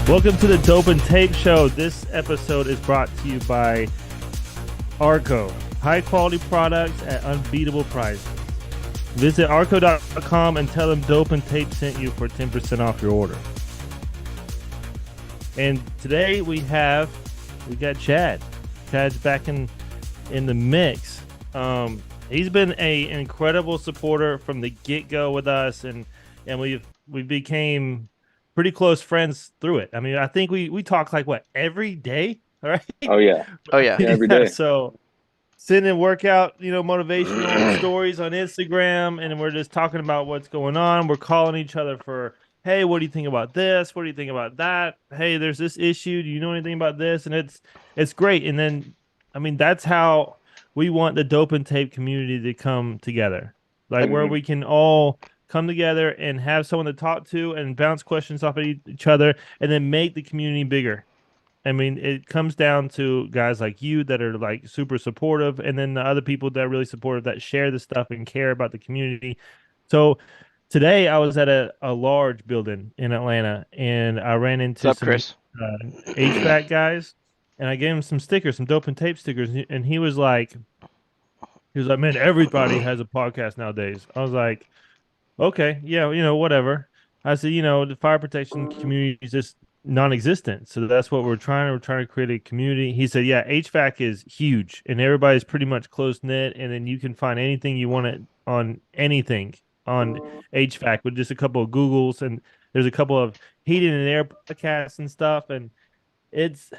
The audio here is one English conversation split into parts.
Welcome to the Dope and Tape Show. This episode is brought to you by Arco. High quality products at unbeatable prices. Visit arco.com and tell them Dope and Tape sent you for 10% off your order. And today we got Chad. Chad's back in the mix. He's been an incredible supporter from the get-go with us, and we became pretty close friends through it. I mean, I think we talk like every day, all right? Oh yeah, every day. So sending workout, motivational stories on Instagram, and we're just talking about what's going on. We're calling each other for, hey, what do you think about this? What do you think about that? Hey, there's this issue. Do you know anything about this? And it's great. And then, I mean, that's how we want the Dope and Tape community to come together, like where we can all come together and have someone to talk to and bounce questions off of each other and then make the community bigger. I mean, it comes down to guys like you that are like super supportive, and then the other people that are really supportive that share the stuff and care about the community. So today I was at a large building in Atlanta, and I ran into What's up, some Chris? HVAC guys, and I gave him some stickers, some Dope and Tape stickers, and he was like, man, everybody has a podcast nowadays. I was like, okay, yeah, whatever. I said, the fire protection community is just non-existent. So that's what we're trying to create a community. He said, yeah, HVAC is huge and everybody's pretty much close-knit, and then you can find anything you want on anything on HVAC with just a couple of Googles, and there's a couple of heating and air podcasts and stuff, and it's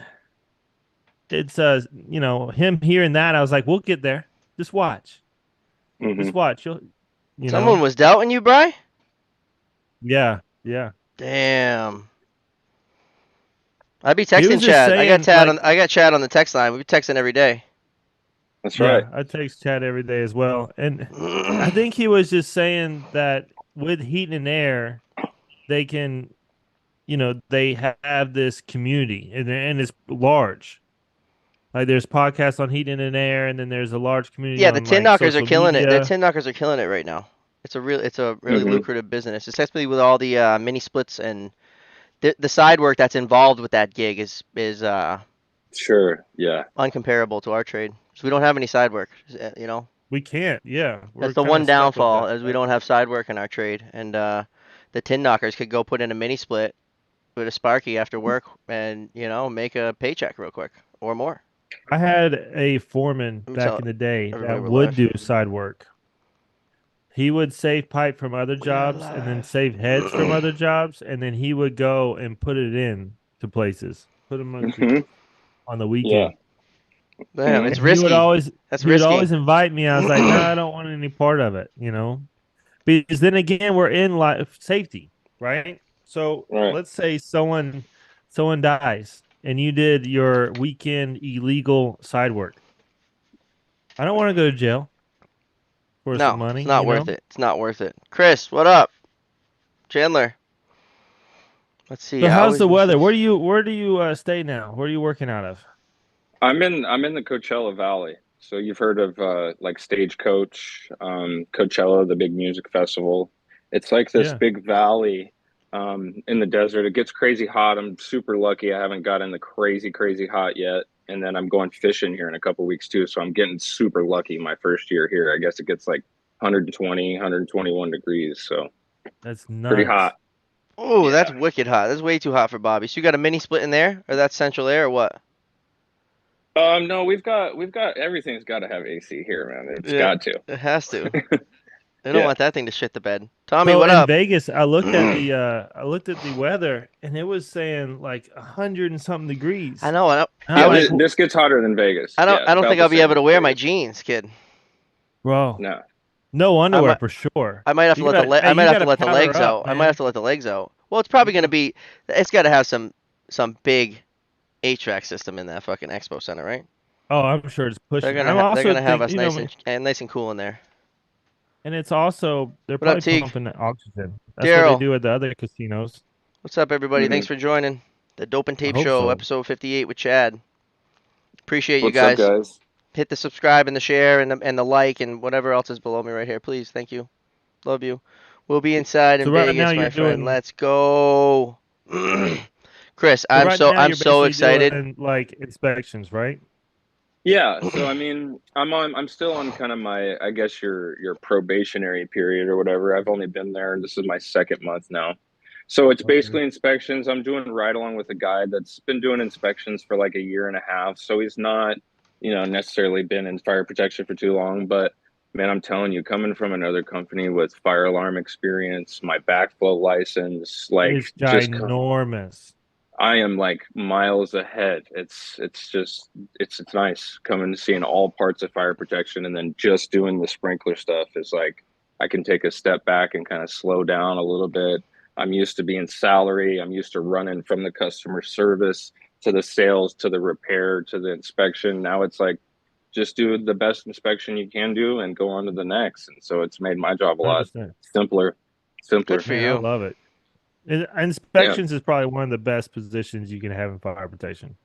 him hearing that, I was like, we'll get there. Just watch. Just watch. Someone was doubting you, Bri? Yeah. Damn. I'd be texting just Chad. saying, I got Chad on the text line. We be texting every day. That's right. I text Chad every day as well. And I think he was just saying that with heat and air, they can, they have this community, and it's large. Like there's podcasts on heat and air, and then there's a large community. Yeah, the on, tin knockers are social killing it. media. The tin knockers are killing it right now. It's a really lucrative business, especially with all the mini splits and the side work that's involved with that gig is Sure, yeah, uncomparable to our trade. So we don't have any side work, We can't. Yeah, That's the one downfall, is we don't have side work in our trade. And the tin knockers could go put in a mini split with a Sparky after work and make a paycheck real quick or more. I had a foreman back in the day that would do side work. He would save pipe from other jobs and then save heads from other jobs, and then he would go and put it in to places. Put them on the weekend. Yeah. Damn, it's risky. He would always invite me. I was like, no, I don't want any part of it, Because then again, we're in life safety, right? So let's say someone dies and you did your weekend illegal side work. I don't want to go to jail for some money. It's not worth it. It's not worth it. Chris, what up? Chandler. Let's see. So how's the weather? Where do you stay now? Where are you working out of? I'm in the Coachella Valley. So you've heard of like Stagecoach, Coachella, the big music festival. It's like this big valley in the desert. It gets crazy hot. I'm super lucky I haven't gotten the crazy hot yet. And then I'm going fishing here in a couple weeks too. So I'm getting super lucky my first year here. I guess it gets like 120, 121 degrees. So that's nuts. Pretty hot. Oh, that's wicked hot. That's way too hot for Bobby. So you got a mini split in there, or that's central air, or what? No, we've got everything's got to have AC here, man. It's got to. It has to. They don't want that thing to shit the bed. Tommy, what up? In Vegas, I looked at the weather, and it was saying like 100 and something degrees. I know. This gets hotter than Vegas. I don't think I'll be able to wear my jeans, kid. Bro, no underwear for sure. I might have to let the legs out. I might have to let the legs out. Well, it's probably gonna be. It's got to have some big HVAC system in that fucking expo center, right? Oh, I'm sure it's pushing. They're gonna have us nice and cool in there. And it's also they're probably pumping the oxygen. That's Daryl. what they do at the other casinos. What's up, everybody? Thanks for joining the Dope and Tape Show, episode 58 with Chad. Appreciate you guys. What's up, guys? Hit the subscribe and the share and the like and whatever else is below me right here. Please, thank you. Love you. We'll be inside in Vegas, my friend. Let's go. Chris, So right now I'm you're so basically excited. doing like inspections, right? Yeah, so I mean, I'm still on kind of my, I guess your probationary period or whatever. I've only been there. This is my second month now. So it's Okay. basically inspections. I'm doing right along with a guy that's been doing inspections for like a year and a half. So he's not, necessarily been in fire protection for too long, but man, I'm telling you, coming from another company with fire alarm experience, my backflow license, like It's just ginormous. I am like miles ahead. It's just it's nice coming to seeing all parts of fire protection, and then just doing the sprinkler stuff is like I can take a step back and kind of slow down a little bit. I'm used to being salary. I'm used to running from the customer service to the sales to the repair to the inspection. Now it's like just do the best inspection you can do and go on to the next. And so it's made my job a lot 100%. simpler. Good Simpler. for Man, I you. love it. Yeah. Inspections is probably one of the best positions you can have in fire protection.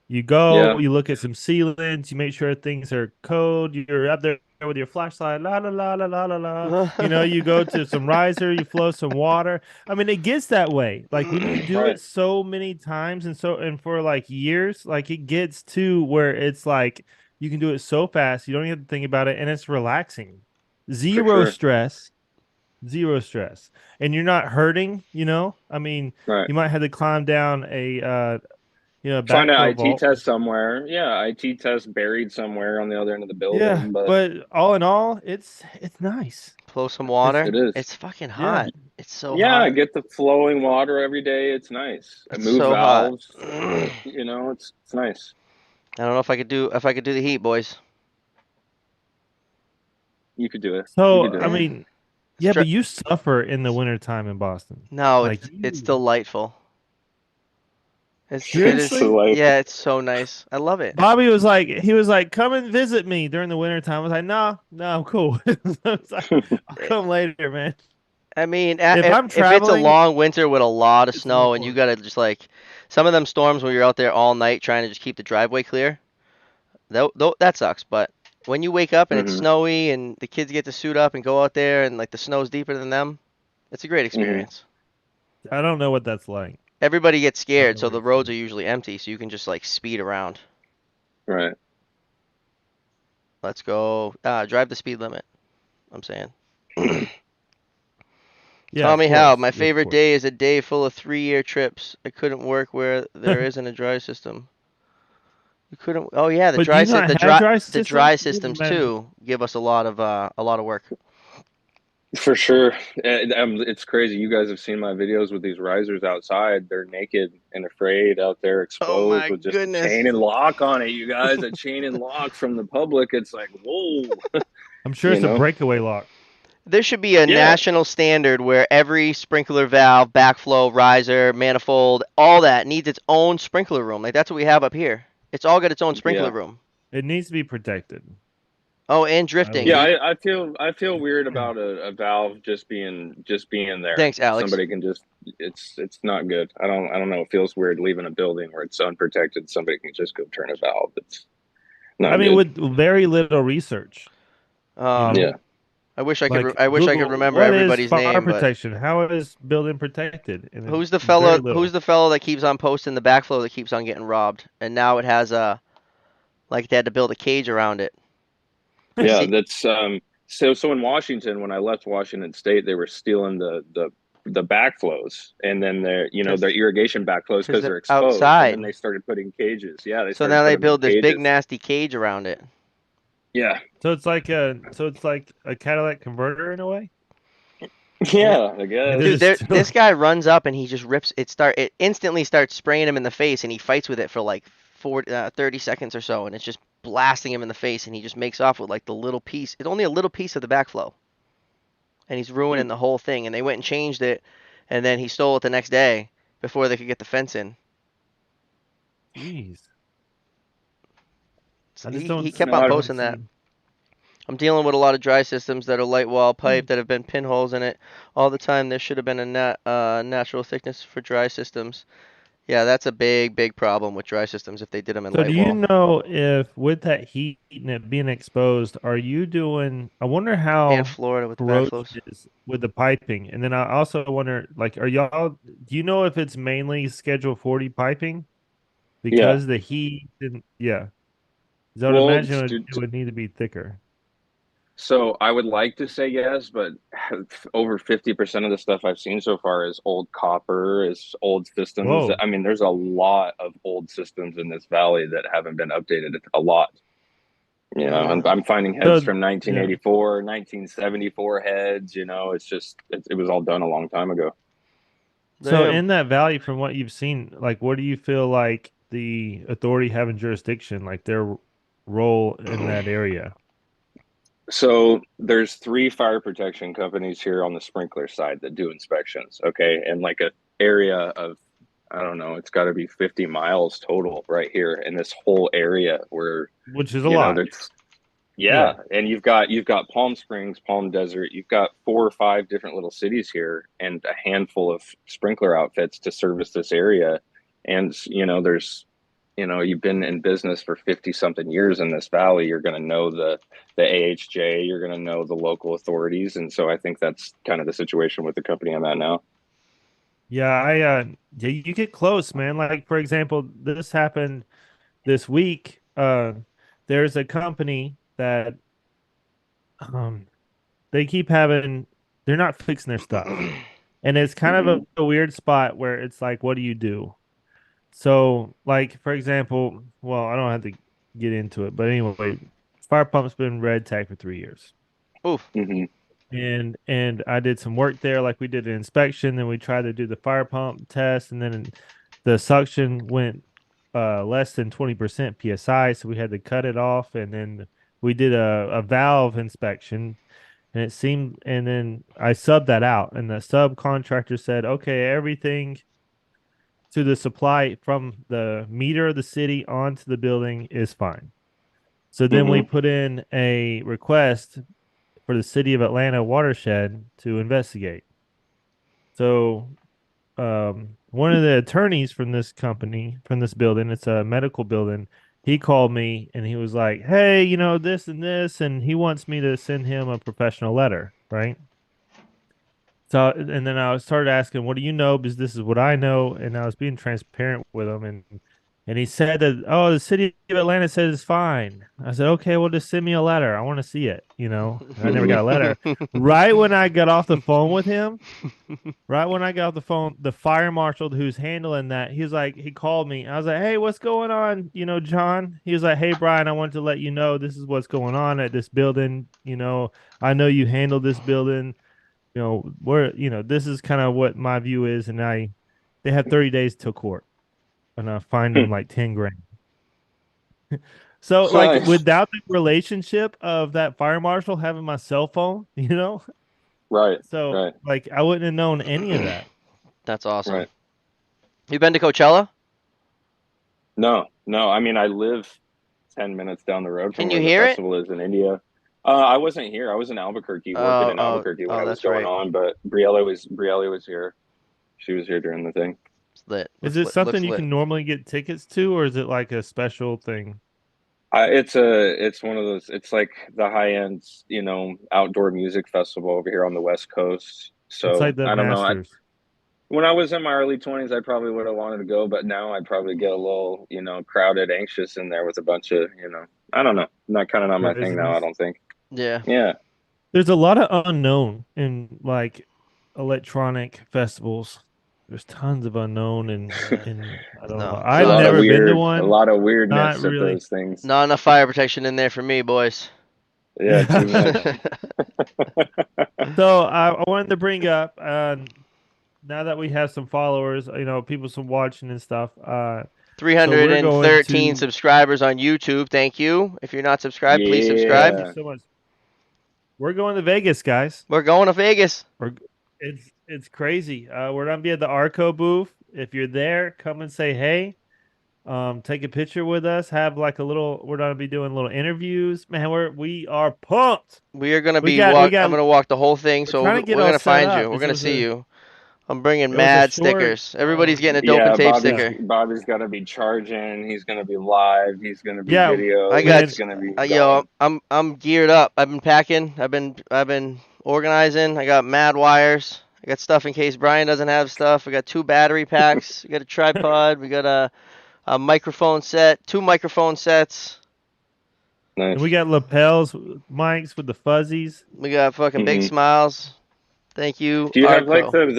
You go, Yeah. you look at some sealants, you make sure things are code. You're up there with your flashlight, la la la la la la la. You go to some riser, you flow some water. I mean, it gets that way. Like when you do Right. it so many times and for like years, like it gets to where it's like you can do it so fast, you don't even have to think about it, and it's relaxing. For Zero sure. stress, zero stress, and you're not hurting. I mean, Right. you might have to climb down a Find an backflow IT vault. test somewhere. Yeah, IT test buried somewhere on the other end of the Yeah, building, but but all in all, it's nice. Blow some It's water. it is. It's fucking yeah. hot. It's so Yeah, I hot. get the flowing water every day. It's nice. I It's move so hot. valves. I It's nice. don't know if I could do the heat, boys. You could do it. You So could do I it. Yeah. mean, It's yeah, dry. but you suffer in the wintertime in Boston. No, Like it's you delightful. It It's is. seriously? Yeah, delightful. it's so nice. I love it. Bobby was like, come and visit me during the wintertime. I was like, no, no, I'm cool. I was like, I'll come later, man. I mean, If I'm if it's a traveling, long winter with a lot of it's more snow and you fun. gotta just like some of them storms where you're out there all night trying to just keep the driveway clear, that sucks. But when you wake up and it's Hmm. snowy and the kids get to suit up and go out there and like the snow's deeper than them, it's a great Hmm. experience. I don't know what that's like. Everybody gets I don't scared, know so what the it's roads like. are usually empty, so you can just like speed around. Right. Let's go. Drive the speed limit. I'm saying. Yeah, of Tommy Howe, course, my of favorite course. day is a day full of 3-year trips. I couldn't work where there isn't a dry system. You couldn't. Oh yeah, But do you not have dry the dry systems? You wouldn't systems imagine. too give us a lot of work. For sure. It's crazy. You guys have seen my videos with these risers outside. They're naked and afraid out there Oh exposed my with just a goodness. chain and lock on it, you guys. A chain and lock from the public. It's like, whoa, I'm sure you it's a know? breakaway lock. There should be a Yeah. national standard where every sprinkler valve, backflow, riser, manifold, all that needs its own sprinkler room. Like that's what we have up here. It's all got its own sprinkler Yeah. room. It needs to be protected. Oh, and I drifting. Yeah, would. I feel weird about a valve just being there. Thanks, Alex. Somebody can just it's not good. I don't know. It feels weird leaving a building where it's unprotected. Somebody can just go turn a valve. It's I not mean, good. with very little research, you Uh, know, Yeah. I wish I could. like I wish I could Google, remember what is everybody's fire name, but protection? How is building protected? And who's the very fellow? Who's little. the fellow that keeps on posting the backflow that keeps on getting robbed? And now it has a like they had to build a cage around it. Yeah, See, that's so in Washington when I left Washington State, they were stealing the backflows and then their because irrigation backflows because because they're they're exposed and then outside. they started putting cages. Yeah, they So started now they putting them in build this big cages. nasty cage around it. Yeah. So it's like a Cadillac converter in a way. Yep. Yeah, I Like guess. they're Dude, just this guy runs up and he just rips it. It instantly starts spraying him in the face, and he fights with it for like 30 seconds or so, and it's just blasting him in the face, and he just makes off with like the little piece. It's only a little piece of the backflow, and he's Hmm. ruining the whole thing. And they went and changed it, and then he stole it the next day before they could get the fence in. jeez. So I just he don't kept No, on I I, don't posting that. see. I'm dealing with a lot of dry systems that are light wall pipe that have been pinholes in it all the time. There should have been a natural thickness for dry systems. Yeah, that's a big problem with dry systems if they did them in So light do you wall. know if with that heat and it being exposed, are you doing, I wonder And how Florida with the corrosive backflows. it is with the piping. And then I also wonder, like, do you know if it's mainly Schedule 40 piping Yeah. because the heat and yeah. 'Cause I would Well, imagine it would need to be thicker. so I would like to say yes, but over 50% of the stuff I've seen so far is old copper, is old systems. Whoa. I mean, there's a lot of old systems in this valley that haven't been updated. A lot. And I'm finding heads So from yeah. 1984, 1974 heads. It's just it was all done a long time ago. So Damn. in that valley, from what you've seen, like what do you feel like the authority having jurisdiction, like their role in that area? So there's three fire protection companies here on the sprinkler side that do inspections. Okay, and like a area of, I don't know, it's got to be 50 miles total right here in this whole area where Which is a lot. that's, yeah. Yeah. And you've got Palm Springs, Palm Desert, you've got 4 or 5 different little cities here and a handful of sprinkler outfits to service this area. And there's, you've been in business for 50 something years in this valley, you're going to know the AHJ, you're going to know the local authorities. And so I think that's kind of the situation with the company I'm at now. Yeah, yeah, you get close, man. Like for example, this happened this week. There's a company that um they keep having they're not fixing their stuff. And it's kind of Hmm. a weird spot where it's like, what do you do? So, like for example, well, I don't have to get into it, but anyway, fire pump's been red tag for 3 years. Oof. Hmm. And I did some work there, like we did an inspection, then we tried to do the fire pump test, and then the suction went less than 20% PSI, so we had to cut it off, and then we did a valve inspection, and it seemed, and then I subbed that out, and the subcontractor said, okay, everything to the supply from the meter of the city onto the building is fine. So then we Hmm. put in a request for the city of Atlanta watershed to investigate. So one of the attorneys from this company, from this building, it's a medical building, he called me and he was like, hey, this and this, and he wants me to send him a professional letter, right? So, and then I started asking, what do you know? Because this is what I know. And I was being transparent with him. And he said that, oh, the city of Atlanta says it's fine. I said, okay, well, just send me a letter. I want to see it, And I never got a letter. Right when I got off the phone with him, right when I got off the phone, the fire marshal who's handling that, he called me. I was like, hey, what's going on? John. He was like, hey, Brian, I wanted to let you know this is what's going on at this building. I know you handled this building. This is kind of what my view is. And they have 30 days till court and I fined them like 10 grand. So, like, Nice. without the relationship of that fire marshal having my cell phone, Right. so Right. like I wouldn't have known any of that. That's awesome. Right. You been to Coachella? No, no. I mean, I live 10 minutes down the road from Can you where the hear it? festival is in India. I wasn't here. I was in Albuquerque, working Oh, in oh, Albuquerque when oh, it was that's going right. on. But Brielle was here. She was here during the thing. It's lit. Is it something Looks you lit. can normally get tickets to, or is it like a special thing? It's one of those. It's like the high end, outdoor music festival over here on the West Coast. It's So like the I don't know. Masters. When I was in my early 20s, I probably would have wanted to go, but now I'd probably get a little, crowded, anxious in there with a bunch of, I don't know. Not my thing now, I Craziness. don't think. Yeah. Yeah. There's a lot of unknown in like electronic festivals. There's tons of unknown and I don't know. No, It's a I've not lot of enough. never been to weird, a one. lot of Not weirdness at really. those things. Not enough fire protection in there for me, boys. Yeah, too much. Yeah. So I wanted to bring up now that we have some followers, people some watching and stuff. So we're going 313 to subscribers on YouTube. Thank you. If you're not subscribed, please thank subscribe. you Yeah. so much. We're going to Vegas, guys. We're going to Vegas. We're it's crazy. We're gonna be at the Arco booth. If you're there, come and say hey. Take a picture with us. Have like a little. We're gonna be doing little interviews. Man, we are pumped. We are gonna We be got we walk. I'm got. gonna walk the whole thing, We're so trying to get we're all gonna set find you. up. We're This gonna was see a you. I'm bringing It was a mad short. stickers. Everybody's getting a dope and Yeah, tape Bobby's sticker. Bobby's gonna be charging. He's gonna be live. He's gonna be Yeah, I video. got He's gonna be yo. going. I'm geared up. I've been packing. I've been organizing. I got mad wires. I got stuff in case Brian doesn't have stuff. I got 2 battery packs. We got a tripod. We got a microphone set. 2 microphone sets. and we Nice. got lapels, mics with the fuzzies. We got fucking big Hmm. smiles. Thank you, Do you have like Artco.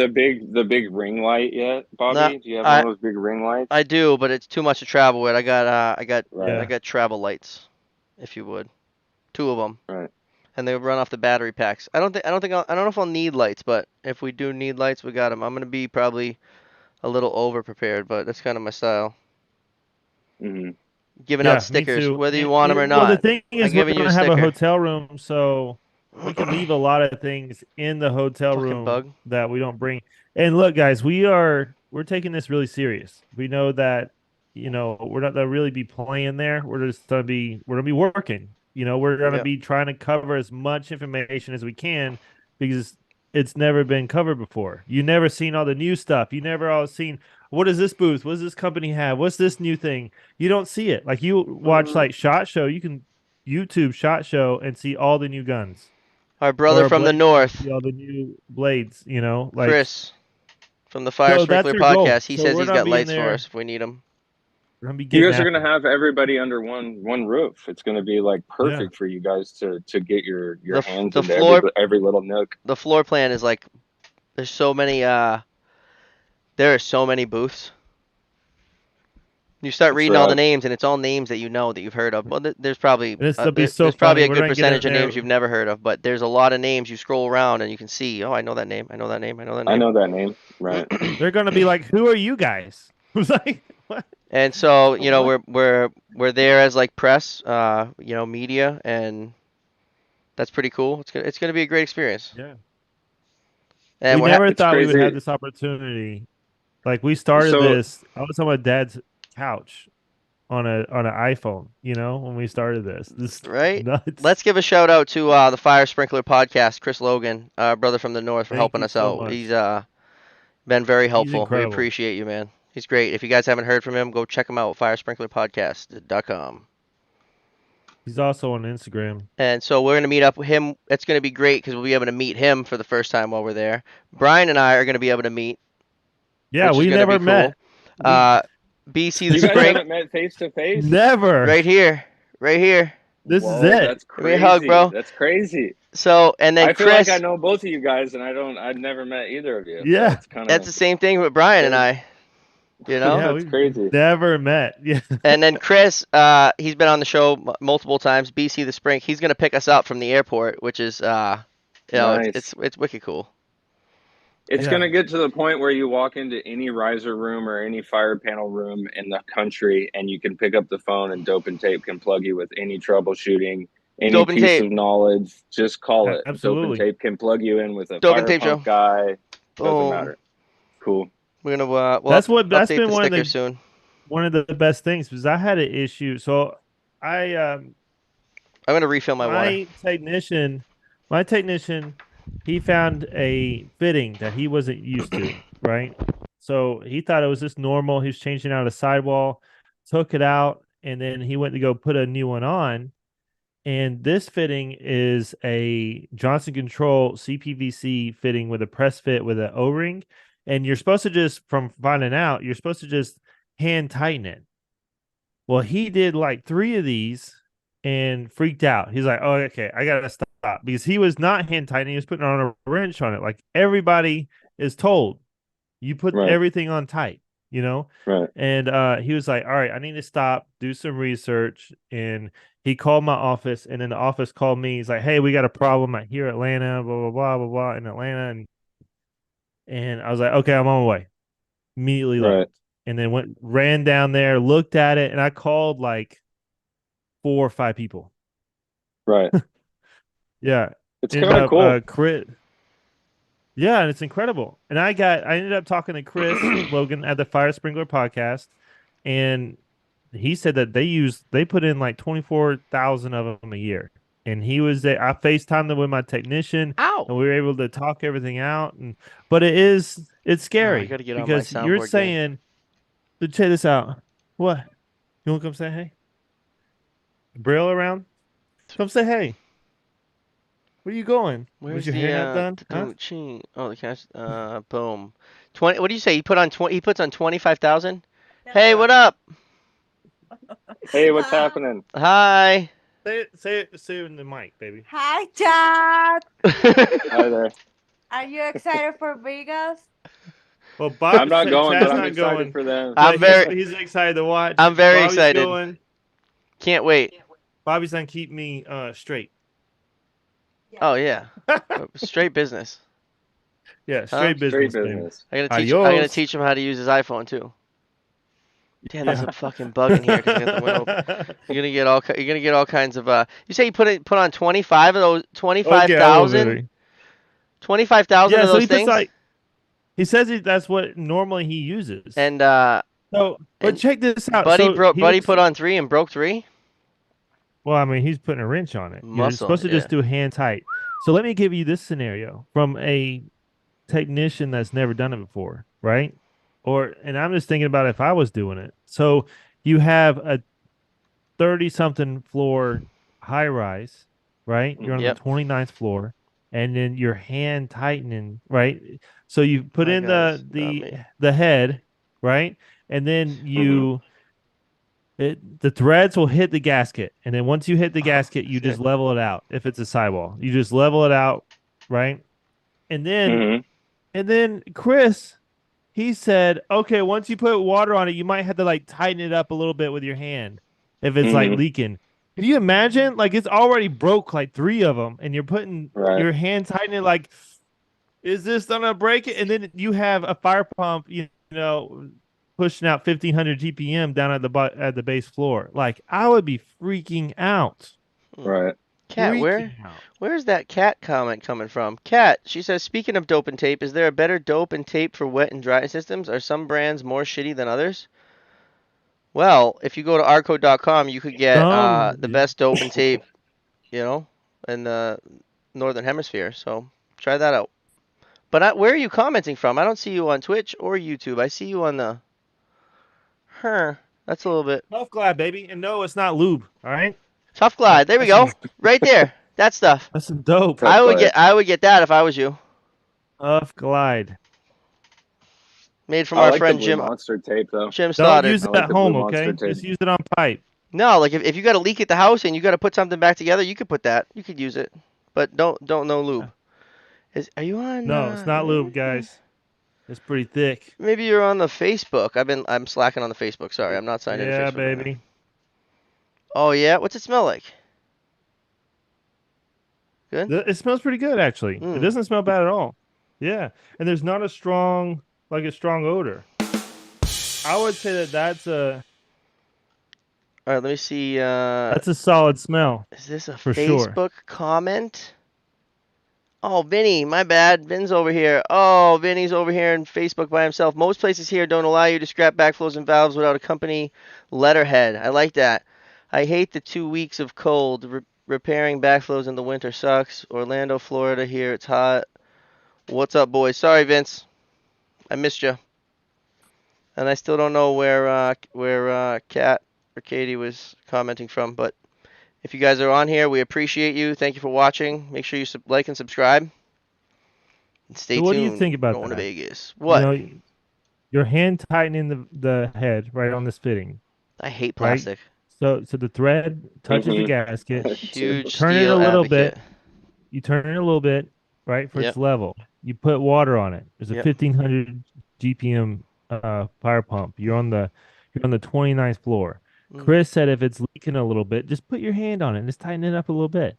the big ring light yet, Not Bobby? Do you have one I of those big ring I lights? do, but it's too much to travel with. I Right, Yeah, got travel lights, if you would. 2 of them. right. And they would run off the battery packs. I don't know if I'll need lights, but if we do need lights, we got them. I'm gonna be probably a little over prepared, but that's kind of my style. Hmm. Giving out yeah, me stickers, too. whether you want them or Well, the not. thing I'm is, we're giving you a gonna have a sticker. hotel room, so we can leave a lot of things in the hotel Fucking room bug. that we don't bring. And look, guys, we're taking this really serious. We know that we're not gonna really be playing there. We're gonna be working. We're gonna Yep. be trying to cover as much information as we can because it's never been covered before. You never seen all the new stuff. You never all seen what is this booth? What does this company have? What's this new thing? You don't see it. Like you watch like Shot Show, you can YouTube Shot Show and see all the new guns. Our brother Or a from the blade show, north, see all the new blades, like Chris from the Fire so that's Sprinkler our goal. podcast. He So says we're he's gonna got be in lights for there, us if we need them. we're gonna be You getting guys are gonna after it. have everybody under one roof. It's gonna be like Yeah. perfect for you guys to get your The hands the into floor every little nook. the floor plan is like there's so many there are so many booths. You start It's reading all the names, and it's all names that you know that you've heard of. Well, there's probably And it'll be so there's probably funny. a We're good gonna get percentage in of names there. you've never heard of, but there's a lot of names you scroll around and you can see. Oh, I know that name. I know that name. I know that I name. know that name. Right. They're gonna be like, "Who are you guys?" I was like, "What? And so What?" we're there as like press, media, and that's pretty cool. It's gonna be a great experience. Yeah. And We we're never It's thought we would have crazy. this opportunity. Like we started So this. I was on my dad's couch on an iPhone. When we started this. This is right. nuts. Let's give a shout out to the Fire Sprinkler podcast, Chris Logan, brother from the north, for Thank helping you us so out. He's much. been very He's helpful. We incredible. appreciate you, man. He's great. If you guys haven't heard from him, go check him out, firesprinklerpodcast.com. He's also on Instagram. And so we're going to meet up with him. It's going to be great because we'll be able to meet him for the first time while we're there. Brian and I are going to be able to meet, Yeah, which is we going to be never cool. met. We BC the you guys Sprink, haven't met face to face? never. right here. Right here. This is Whoa, it. that's Give me a hug, crazy. bro. That's crazy. So, and then I feel like I Chris, know both of you guys, and I've never met either of you. So Yeah. it's kind that's of the same thing with Brian and crazy. I, you know? Yeah, That's we've crazy. never met. Yeah. And then Chris, he's been on the show multiple times. BC the Sprink, he's gonna pick us up from the airport, which is, it's Nice. it's it's wicked cool. It's Yeah. going to get to the point where you walk into any riser room or any fire panel room in the country, and you can pick up the phone, and Dope and Tape can plug you with any troubleshooting, any Dope and piece tape, of knowledge. Just call it. Dope and Absolutely. Tape can plug you in with a dope and fire tape show. pump guy. Doesn't Boom. matter. Cool. We're gonna we'll That's update been the sticker soon. one of the best things because I had an issue. So I I'm gonna refill my water. my technician he found a fitting that he wasn't used to, right? So he thought it was just normal. He was changing out a sidewall, took it out, and then he went to go put a new one on. And this fitting is a Johnson Control CPVC fitting with a press fit with an O-ring. And you're supposed to just, from finding out, you're supposed to just hand tighten it. Well, he did like 3 of these and freaked out. He's like, "Oh, okay, I gotta stop," because he was not hand tightening. He was putting on a wrench on it. Like everybody is told, you put Right. everything on tight, Right. And he was like, "All right, I need to stop, do some research." And he called my office, and then the office called me. He's like, "Hey, we got a problem at here, Atlanta, blah blah blah blah blah, in Atlanta." And I was like, "Okay, I'm on my way." Immediately Right. left, and then ran down there, looked at it, and I called like 4 or 5 people. Right. Yeah, It's ended kind of up cool. Chris. Yeah, and it's incredible. And I ended up talking to Chris Logan at the Fire Sprinkler podcast, and he said that they put in like 24,000 of them a year. and he was there. I FaceTimed him with my technician, Ow! and we were able to talk everything out. But it's Oh, I scary gotta get on my because you're soundboard game. saying, to check this out. What? You want to come say hey? Braille around? Come say hey. Where you going? Was Where's your hair not done? Huh? Oh, the cash. Boom. 20. What do you say? He put on 20. He puts on 25,000. Hey, what up? Hey, what's happening? Hi. Say it in the mic, baby. Hi, Dad. Hi there. Are you excited for Vegas? Well, I'm Bob not said going, Chad's but I'm not excited going, for them. I'm but he's excited to watch. I'm very Bobby's excited. going. Can't wait. Bobby's gonna keep me straight. Oh yeah. Straight business. Yeah, Huh? straight business, Straight baby. business. I gotta Adios. teach him how to use his iPhone too. Damn, there's Yeah. a fucking bug in here because I got the window open. You're gonna get all kinds of You say you put on 25 of those Okay, I will, baby. 25,000 Yeah, of so those he puts things. he says that's what normally he uses. And So, but and check this out. Buddy So he was, Buddy put on 3 and broke 3. well, I mean, he's putting a wrench on it. You're Muscle, supposed to yeah. just do hand tight. So let me give you this scenario from a technician that's never done it before, right? And I'm just thinking about if I was doing it. So you have a 30 something floor high rise, right? You're on Yep. the 29th floor, and then you're hand tightening, right? So you put My in God, stop me. the head, right? And then the threads will hit the gasket, and then once you hit the gasket, you just Shit. level it out. If it's a sidewall, you just level it out, right? And then Chris, he said, okay, once you put water on it, you might have to like tighten it up a little bit with your hand if it's like leaking. Can you imagine? Like it's already broke like 3 of them, and you're putting your hand tightening it. Like, is this gonna break it? And then you have a fire pump, you know, pushing out 1,500 GPM down at the base floor. Like I would be freaking out. Right. Cat, where's that cat comment coming from? Cat, she says, speaking of dope and tape, is there a better dope and tape for wet and dry systems? Are some brands more shitty than others? Well, if you go to arcode.com, you could get the best dope and tape, in the northern hemisphere. So try that out. But where are you commenting from? I don't see you on Twitch or YouTube. I see you on the. That's a little bit. Tough Glide, baby, and no, it's not lube. All right. Tough Glide. There we go. Right there. That stuff. That's some dope. I would get that if I was you. Tough Glide. Made from our friend Jim. Monster tape though. Jim Stoddard. Don't use it at home, okay? Just use it on pipe. No, like if you got a leak at the house and you got to put something back together, you could put that. You could use it, but don't no lube. Are you on? No, it's not lube, guys. It's pretty thick. Maybe you're on the Facebook. I'm slacking on the Facebook. Sorry, I'm not signed into Facebook. Yeah, baby. Oh yeah, what's it smell like? Good. It smells pretty good, actually. It doesn't smell bad at all. Yeah, and there's not a strong odor. I would say that's a. All right, let me see. That's a solid smell. Is this a for Facebook comment? Oh, Vinny, my bad. Vin's over here. Oh, Vinny's over here in Facebook by himself. Most places here don't allow you to scrap backflows and valves without a company letterhead. I like that. I hate the 2 weeks of cold. Repairing backflows in the winter sucks. Orlando, Florida, here it's hot. What's up, boys? Sorry, Vince. I missed you. And I still don't know where Kat or Katie was commenting from, but if you guys are on here, we appreciate you. Thank you for watching. Make sure you like and subscribe. And stay tuned. What do you think about going that? to Vegas? What? Your hand tightening the head right on this fitting. I hate plastic. Right? So the thread touches the gasket. Huge turn steel it a little advocate. bit. You turn it a little bit, right, for its level. You put water on it. There's a 1,500 GPM fire pump. You're on the 29th floor. Chris said if it's leaking a little bit, just put your hand on it and just tighten it up a little bit.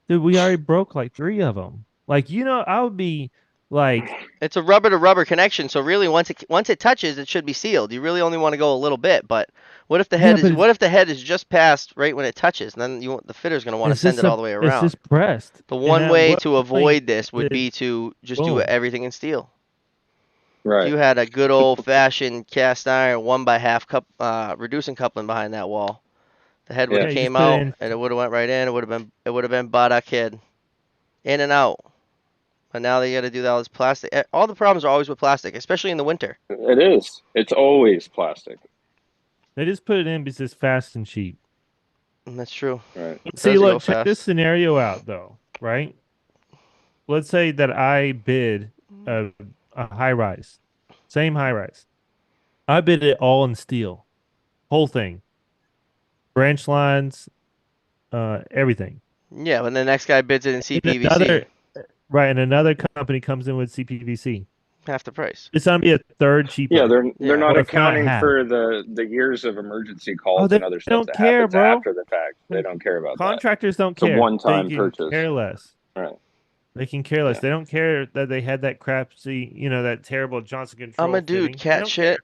Dude, we already broke like 3 of them. Like, I would be like, it's a rubber to rubber connection, so really once it touches, it should be sealed. You really only want to go a little bit, but what if the head is just past right when it touches, and then the fitter's going to want to send it all the way around. It's just pressed. The one way to avoid this would be to just do everything in steel. Right. If you had a good old fashioned cast iron 1x1/2 cup reducing coupling behind that wall, The head would have came out, and it would have went right in. It would have been Bada Kid, in and out. But now they got to do all this plastic. All the problems are always with plastic, especially in the winter. It is. It's always plastic. They just put it in because it's fast and cheap. And that's true. Right. See, look, check this scenario out, though. Right? Let's say that I bid a high rise, same high rise. I bid it all in steel, whole thing, branch lines, everything. Yeah, when the next guy bids it in CPVC. And another company comes in with CPVC. Half the price. It's gonna be a third cheaper. Yeah, they're not accounting for the years of emergency calls and other stuff that happens after the fact. They don't care about Contractors that. don't care. It's a one-time they purchase. Care less. Right. They can care less. Yeah. They don't care that they had that crappy, that terrible Johnson control. I'm a dude, cat shit.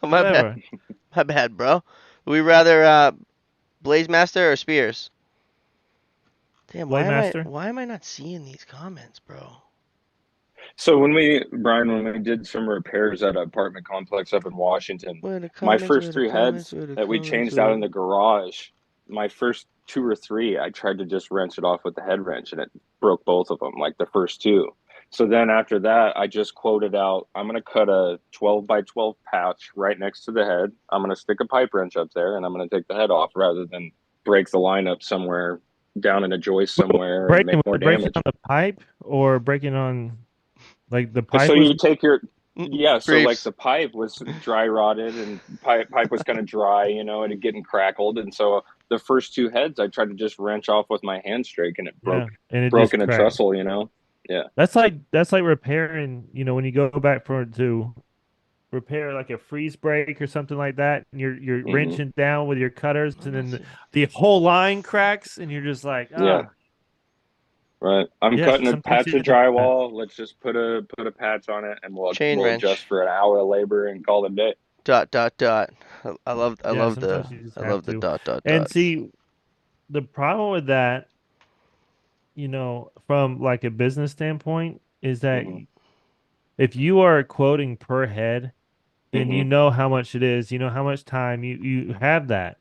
My bad. My bad, bro. Would we rather Blaze Master or Spears? Damn, why am I not seeing these comments, bro? So Brian, when we did some repairs at an apartment complex up in Washington, my first 3 heads that we changed out in the garage, my first 2 or 3, I tried to just wrench it off with the head wrench, and it broke both of them, like the first 2. So then after that, I just quoted out, I'm going to cut a 12 by 12 patch right next to the head. I'm going to stick a pipe wrench up there, and I'm going to take the head off rather than break the line up somewhere down in a joist somewhere and make more damage. Breaking on the pipe or breaking on, like, the pipe? So you take your, so like the pipe was dry rotted and pipe was kind of dry, and it getting crackled. And so the first 2 heads, I tried to just wrench off with my hand strake, and it broke, broke in a trestle, Yeah. That's like repairing, when you go back to repair like a freeze brake or something like that, and you're wrenching down with your cutters, and then the whole line cracks, and you're just like, yeah, right. I'm cutting a patch of drywall. Let's just put a patch on it, and we'll adjust for an hour of labor and call it a day. ... I love the ... And see, the problem with that, from like a business standpoint, is that if you are quoting per head, then you know how much it is, how much time you have that.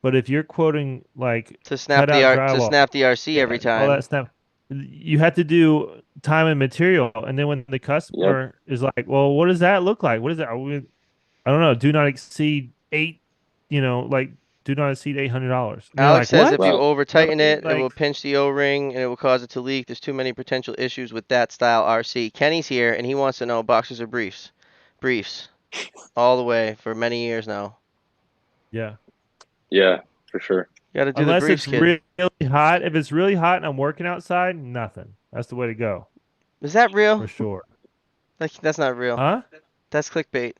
But if you're quoting like to snap the RC every time, all that stuff, you have to do time and material. And then when the customer is like, well, what does that look like? What is that? I don't know. Do not exceed $800. Alex says if you over tighten it, it will pinch the O-ring and it will cause it to leak. There's too many potential issues with that style RC. Kenny's here and he wants to know boxers or briefs. Briefs. All the way for many years now. Yeah. Yeah, for sure. You got to do the briefs, kid. Really hot. If it's really hot and I'm working outside, nothing. That's the way to go. Is that real? For sure. That's not real. Huh? That's clickbait.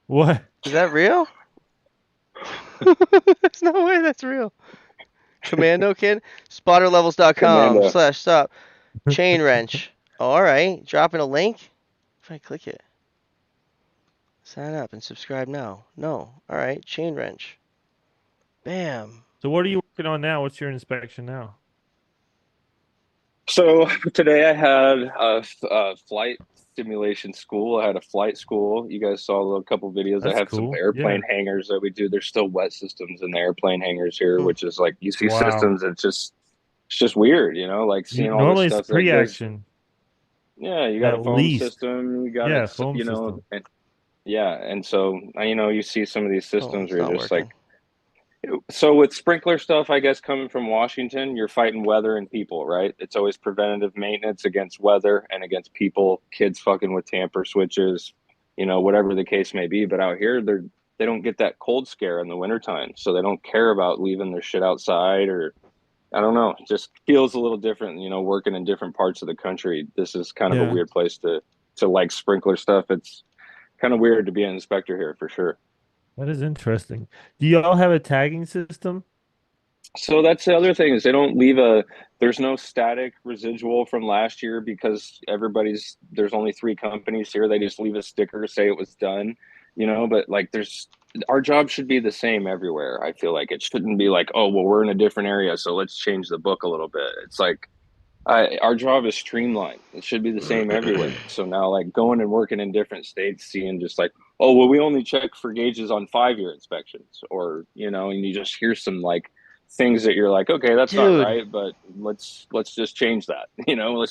What? Is that real? There's no way that's real. Commando kid? Spotterlevels.com/stop. Chain wrench. All right. Dropping a link. If I click it. Sign up and subscribe now. No. All right. Chain wrench. Bam. So what are you working on now? What's your inspection now? So today I had a flight simulation school. I had a flight school. You guys saw a couple videos. That's I have cool. some airplane hangars that we do. There's still wet systems in the airplane hangars here, which is like you see systems. It's just weird, like seeing all normally this stuff. It's pre-action. Yeah, you got a foam system. You got foam system. And so you see some of these systems where you're just working. So with sprinkler stuff, I guess coming from Washington, you're fighting weather and people, right? It's always preventative maintenance against weather and against people, kids fucking with tamper switches, whatever the case may be. But out here, they don't get that cold scare in the wintertime. So they don't care about leaving their shit outside, or I don't know. It just feels a little different, working in different parts of the country. This is kind of a weird place to like sprinkler stuff. It's kind of weird to be an inspector here for sure. That is interesting. Do you all have a tagging system? So that's the other thing is they don't leave there's no static residual from last year because there's only 3 companies here. They just leave a sticker, say it was done, but like our job should be the same everywhere. I feel like it shouldn't be like, oh, well, we're in a different area, so let's change the book a little bit. It's like, our job is streamlined. It should be the same everywhere. So now like going and working in different states, seeing just like oh, well, we only check for gauges on 5-year inspections, or, and you just hear some like things that you're like, okay, that's not Dude, right, but let's just change that.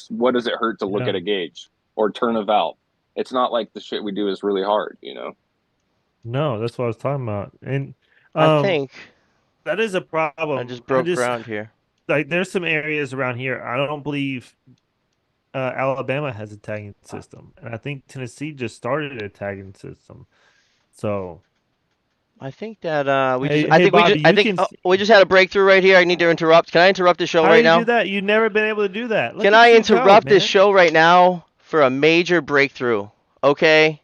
What does it hurt to look Yeah. at a gauge or turn a valve? It's not like the shit we do is really hard. No, that's what I was talking about. And I think that is a I problem. just broke ground here. Like there's some areas around here. I don't believe Alabama has a tagging system, and I think Tennessee just started a tagging system. So I think that hey Bobby, you can. we just had a breakthrough right here. I need to interrupt. Can I interrupt the show How right do you do now? that? You've never been able to do that. Look Can at I you go, interrupt this man. show right now for a major breakthrough? Okay?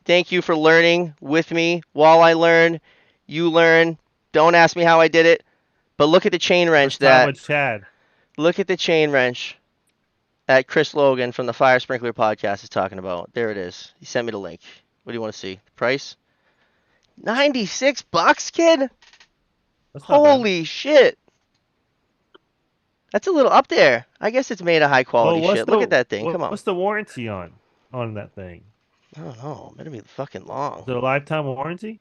Thank you for learning with me. While I learn, you learn. Don't ask me how I did it, but look at the chain wrench First time with Chad. look at the chain wrench that Chris Logan from the Fire Sprinkler podcast is talking about. There it is. He sent me the link. What do you want to see? Price? $96, kid? That's not bad. Holy shit. That's a little up there. I guess it's made of high quality shit. Look at that thing. Come on. What's the warranty on that thing? I don't know. Better be fucking long. Is it a lifetime warranty?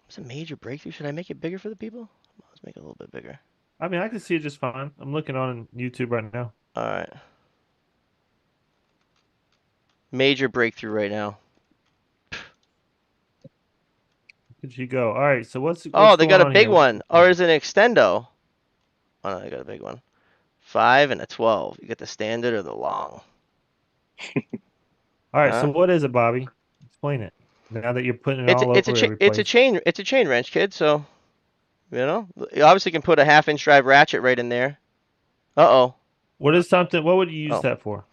It's a major breakthrough. Should I make it bigger for the people? Let's make it a little bit bigger. I mean, I can see it just fine. I'm looking on YouTube right now. All right. Major breakthrough right now. Could you go? All right. So what's Oh, they got a going on big here? one. Or is it an extendo? Oh, no, they got a big one. 5 and a 12. You get the standard or the long. All right. Huh? So what is it, Bobby? Explain it. Now that you're putting it It's all a, it's over a cha- every it's a place. chain it's a chain wrench, kid. So, you obviously can put a 1/2 inch drive ratchet right in there. Uh-oh. What would you use Oh. that for?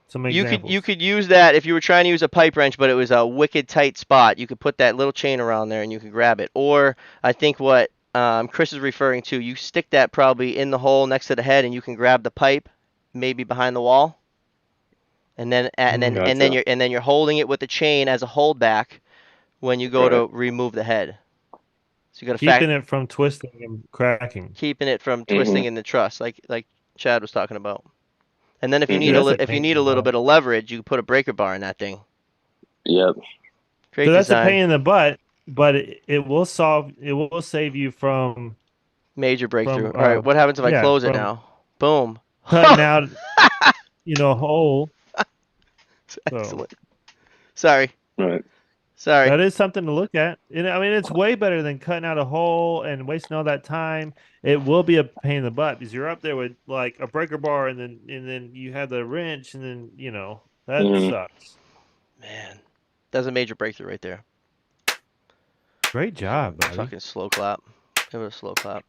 Some You examples. could use that if you were trying to use a pipe wrench, but it was a wicked tight spot. You could put that little chain around there and you could grab it. Or I think what Chris is referring to, you stick that probably in the hole next to the head, and you can grab the pipe, maybe behind the wall, and then you're holding it with the chain as a holdback when you go to remove the head. So you got to keeping it from twisting and cracking. keeping it from twisting in the truss, like Chad was talking about. And then if you Mhm. need That's a if you pain need in a the little butt. bit of leverage, you can put a breaker bar in that thing. Yep. Great So that's design. a pain in the butt, but it will save you from Major breakthrough. from All right, what happens if I close it from now? Boom. cutting out a hole. So Excellent. Sorry. Right. Sorry. that is something to look at. And I mean, it's way better than cutting out a hole and wasting all that time. It will be a pain in the butt because you're up there with like a breaker bar, and then you have the wrench, and then that Mhm. sucks. Man, that's a major breakthrough right there. Great job, buddy. Fucking slow clap. Give it a slow clap.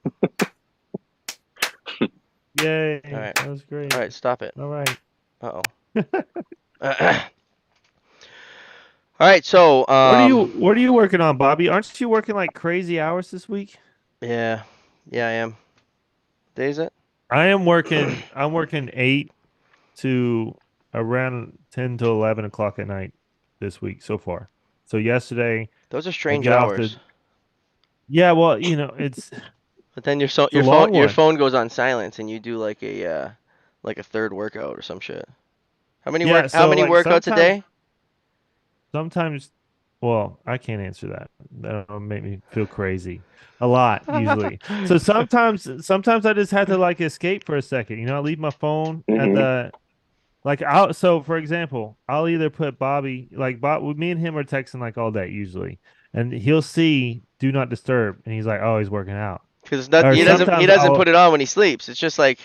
Yay! All right. That was great. All right, stop it. All right. Uh-oh. All right, so What are you working on, Bobby? Aren't you working like crazy hours this week? yeah, I am. Day is it? I'm working 8 to around 10 to 11 o'clock at night this week so far. So yesterday, Those are strange get off hours. yeah, well, it's But then your a long one. phone goes on silence and you do like a third workout or some shit. How many Yeah, how so, many like, workouts a day? sometimes, well, I can't answer that. That'll make me feel crazy. A lot usually. So sometimes I just have to like escape for a second. I leave my phone at Mhm. the for example, I'll either put Bobby me and him are texting like all day usually, and he'll see do not disturb, and he's like, oh, he's working out. Because he sometimes doesn't put it on when he sleeps. It's just like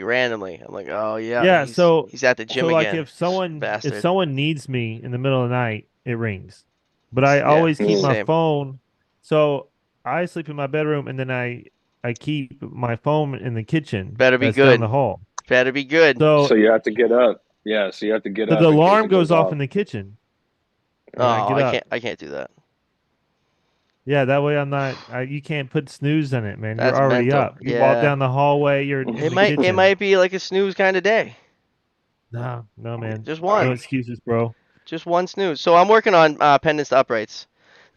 randomly. I'm like, oh yeah, Yeah, he's at the gym so like again. if someone Bastard. needs me in the middle of the night, it rings. But I Yeah, always keep my same. phone. So I sleep in my bedroom, and then I keep my phone in the kitchen. Better be that's good. down the hall. Better be good. So you have to get up. Yeah, so you have to get So up. the in case alarm it goes off in the kitchen. And Oh, get up. I can't do that. Yeah, that way I'm not. You can't put snooze in it, man. That's You're already mental. up. You walk Yeah. down the hallway. You're in It the might kitchen. be like a snooze kind of day. No, man. Just No one. excuses, bro. Just one snooze. So I'm working on pendants to uprights.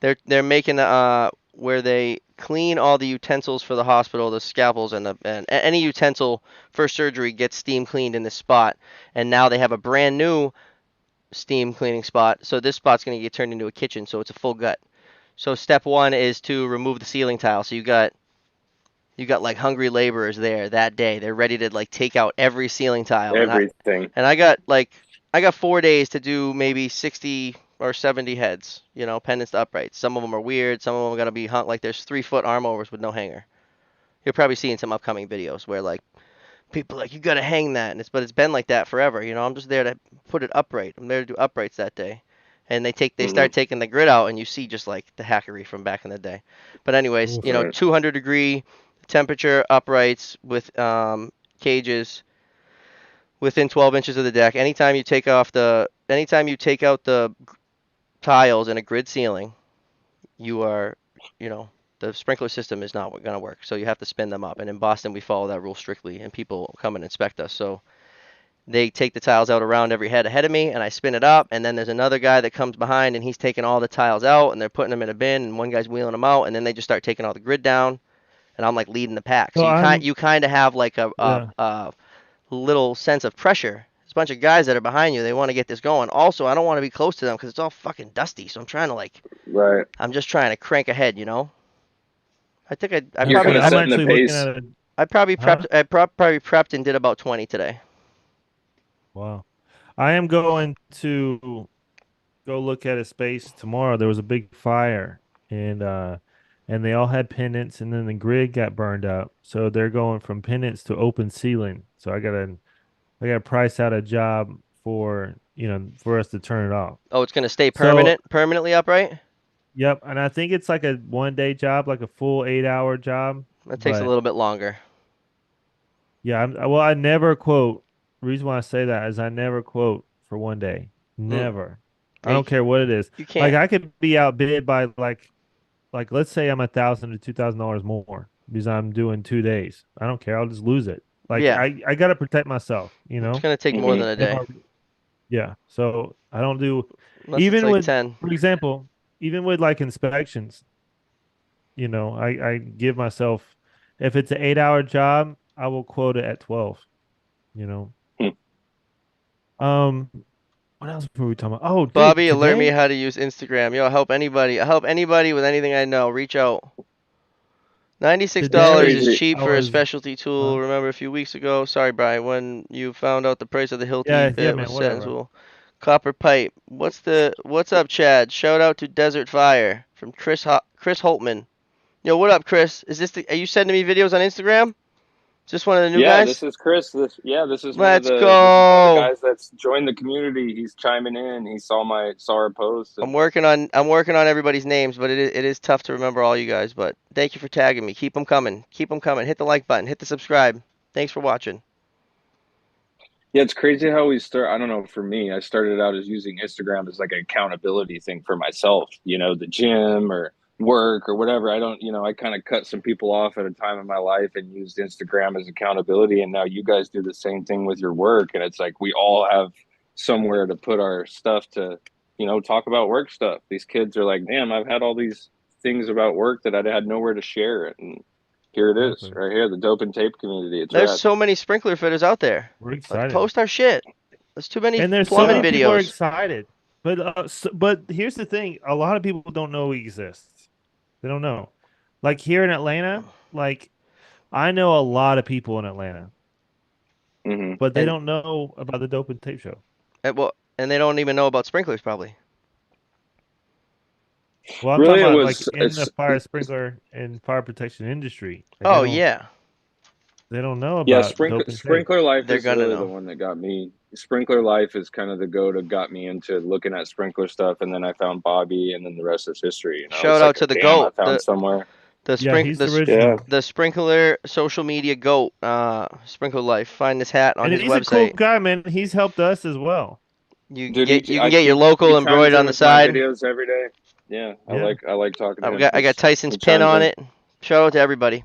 They're making where they clean all the utensils for the hospital, the scalpels and any utensil for surgery gets steam cleaned in this spot. And now they have a brand new steam cleaning spot. So this spot's gonna get turned into a kitchen, so it's a full gut. So step one is to remove the ceiling tile. So you got like hungry laborers there that day. They're ready to like take out every ceiling tile. Everything. And I got 4 days to do maybe 60 or 70 heads, pendants to uprights. Some of them are weird. Some of them are gonna be hung like there's 3-foot arm overs with no hanger. You'll probably see in some upcoming videos where like people are like, you gotta hang that, and it's been like that forever. I'm just there to put it upright. I'm there to do uprights that day, and they start taking the grid out, and you see just like the hackery from back in the day. But anyways, Oof. 200-degree temperature uprights with cages within 12 inches of the deck. Anytime you take out the tiles in a grid ceiling, you are, the sprinkler system is not going to work. So you have to spin them up. And in Boston, we follow that rule strictly, and people come and inspect us. So they take the tiles out around every head ahead of me, and I spin it up. And then there's another guy that comes behind, and he's taking all the tiles out, and they're putting them in a bin, and one guy's wheeling them out, and then they just start taking all the grid down, and I'm like leading the pack. So So you kind of have like yeah. a little sense of pressure. There's a bunch of guys that are behind you. They want to get this going. Also, I don't want to be close to them because it's all fucking dusty. So I'm trying to Right. I'm just trying to crank ahead. I think I You're probably kind of I'm setting the actually looking pace. at it. I probably Huh? probably prepped and did about 20 today. Wow. I am going to go look at a space tomorrow. There was a big fire and they all had pendants and then the grid got burned up. So they're going from pendants to open ceiling. So I gotta price out a job for us to turn it off. Oh, it's gonna stay So permanently upright. yep, and I think it's like a 1 day job, like a full 8 hour job. That takes a But little bit longer. yeah, well, I never quote. The reason why I say that is I never quote for 1 day. Mm. Never. I Yeah, don't care what it is. you Like can't. I could be outbid by like let's say I'm $1,000 to $2,000 more because I'm doing 2 days. I don't care. I'll just lose it. Like Yeah, I gotta protect myself, it's gonna take more Hmm. than a If day. yeah. So I don't do Unless it's even like with, 10. for example, even with like inspections, I give myself if it's an 8 hour job, I will quote it at 12, you know. Um, what else were we talking about? Oh, dude, Bobby, alert me today, how to use Instagram. Yo, help anybody. I help anybody with anything I know. Reach out. It's $96 today is crazy. cheap I for a was, specialty tool. huh? Remember a few weeks ago? Sorry, Brian, when you found out the price of the Hilti Yeah, yeah, bit was man, set in whatever. tool. Copper pipe. What's up, Chad? Shout out to Desert Fire from Chris Holtman. Yo, what up, Chris? Are you sending me videos on Instagram? Is this one of the new Yeah, this guys? is Chris. This is Let's this is one of the go. guys that's joined the community. He's chiming in. He saw our post I'm and working on everybody's names, but it is tough to remember all you guys. But thank you for tagging me. Keep them coming. Keep them coming. Hit the like button. Hit the subscribe. Thanks for watching. yeah, it's crazy how we start. I don't know. For me, I started out as using Instagram as like an accountability thing for myself. The gym or work or whatever. I don't. I kind of cut some people off at a time in my life and used Instagram as accountability. And now you guys do the same thing with your work. And it's like we all have somewhere to put our stuff to, talk about work stuff. These kids are like, damn, I've had all these things about work that I had nowhere to share it. And here it is, Exactly. right here, the dope and tape community. It's There's rad. so many sprinkler fitters out there. We're Let's excited. post our shit. There's too many And there's so plumbing many Yeah. people are videos. excited. But here's the thing, a lot of people don't know we exist. They don't know. Like here in Atlanta, like I know a lot of people in Atlanta, Hmm. but they And, don't know about the Dope and Tape Show. and they don't even know about sprinklers probably. Well, I'm Really, talking it about like was. in the fire sprinkler and fire protection industry. Like Oh yeah, they don't know Yeah, about Dope and Tape. Sprinkler Life they're is gonna really the know. one that got me. Sprinkler Life is kind of the go to got me into looking at sprinkler stuff, and then I found Bobby, and then the rest is history. Shout It's out like a to the damn, I goat. found somewhere. The Yeah, sprink he's the the sp- Yeah, original. the sprinkler social media goat. Sprinkler Life. Find this hat on And his he's a cool website. guy, man. He's helped us as well. dude, You can get your local he chimes embroidered in on the with my side. videos every day. Yeah, Yeah. I like talking to I him. got I got Tyson's He pin chimes on in. it. Shout out to everybody.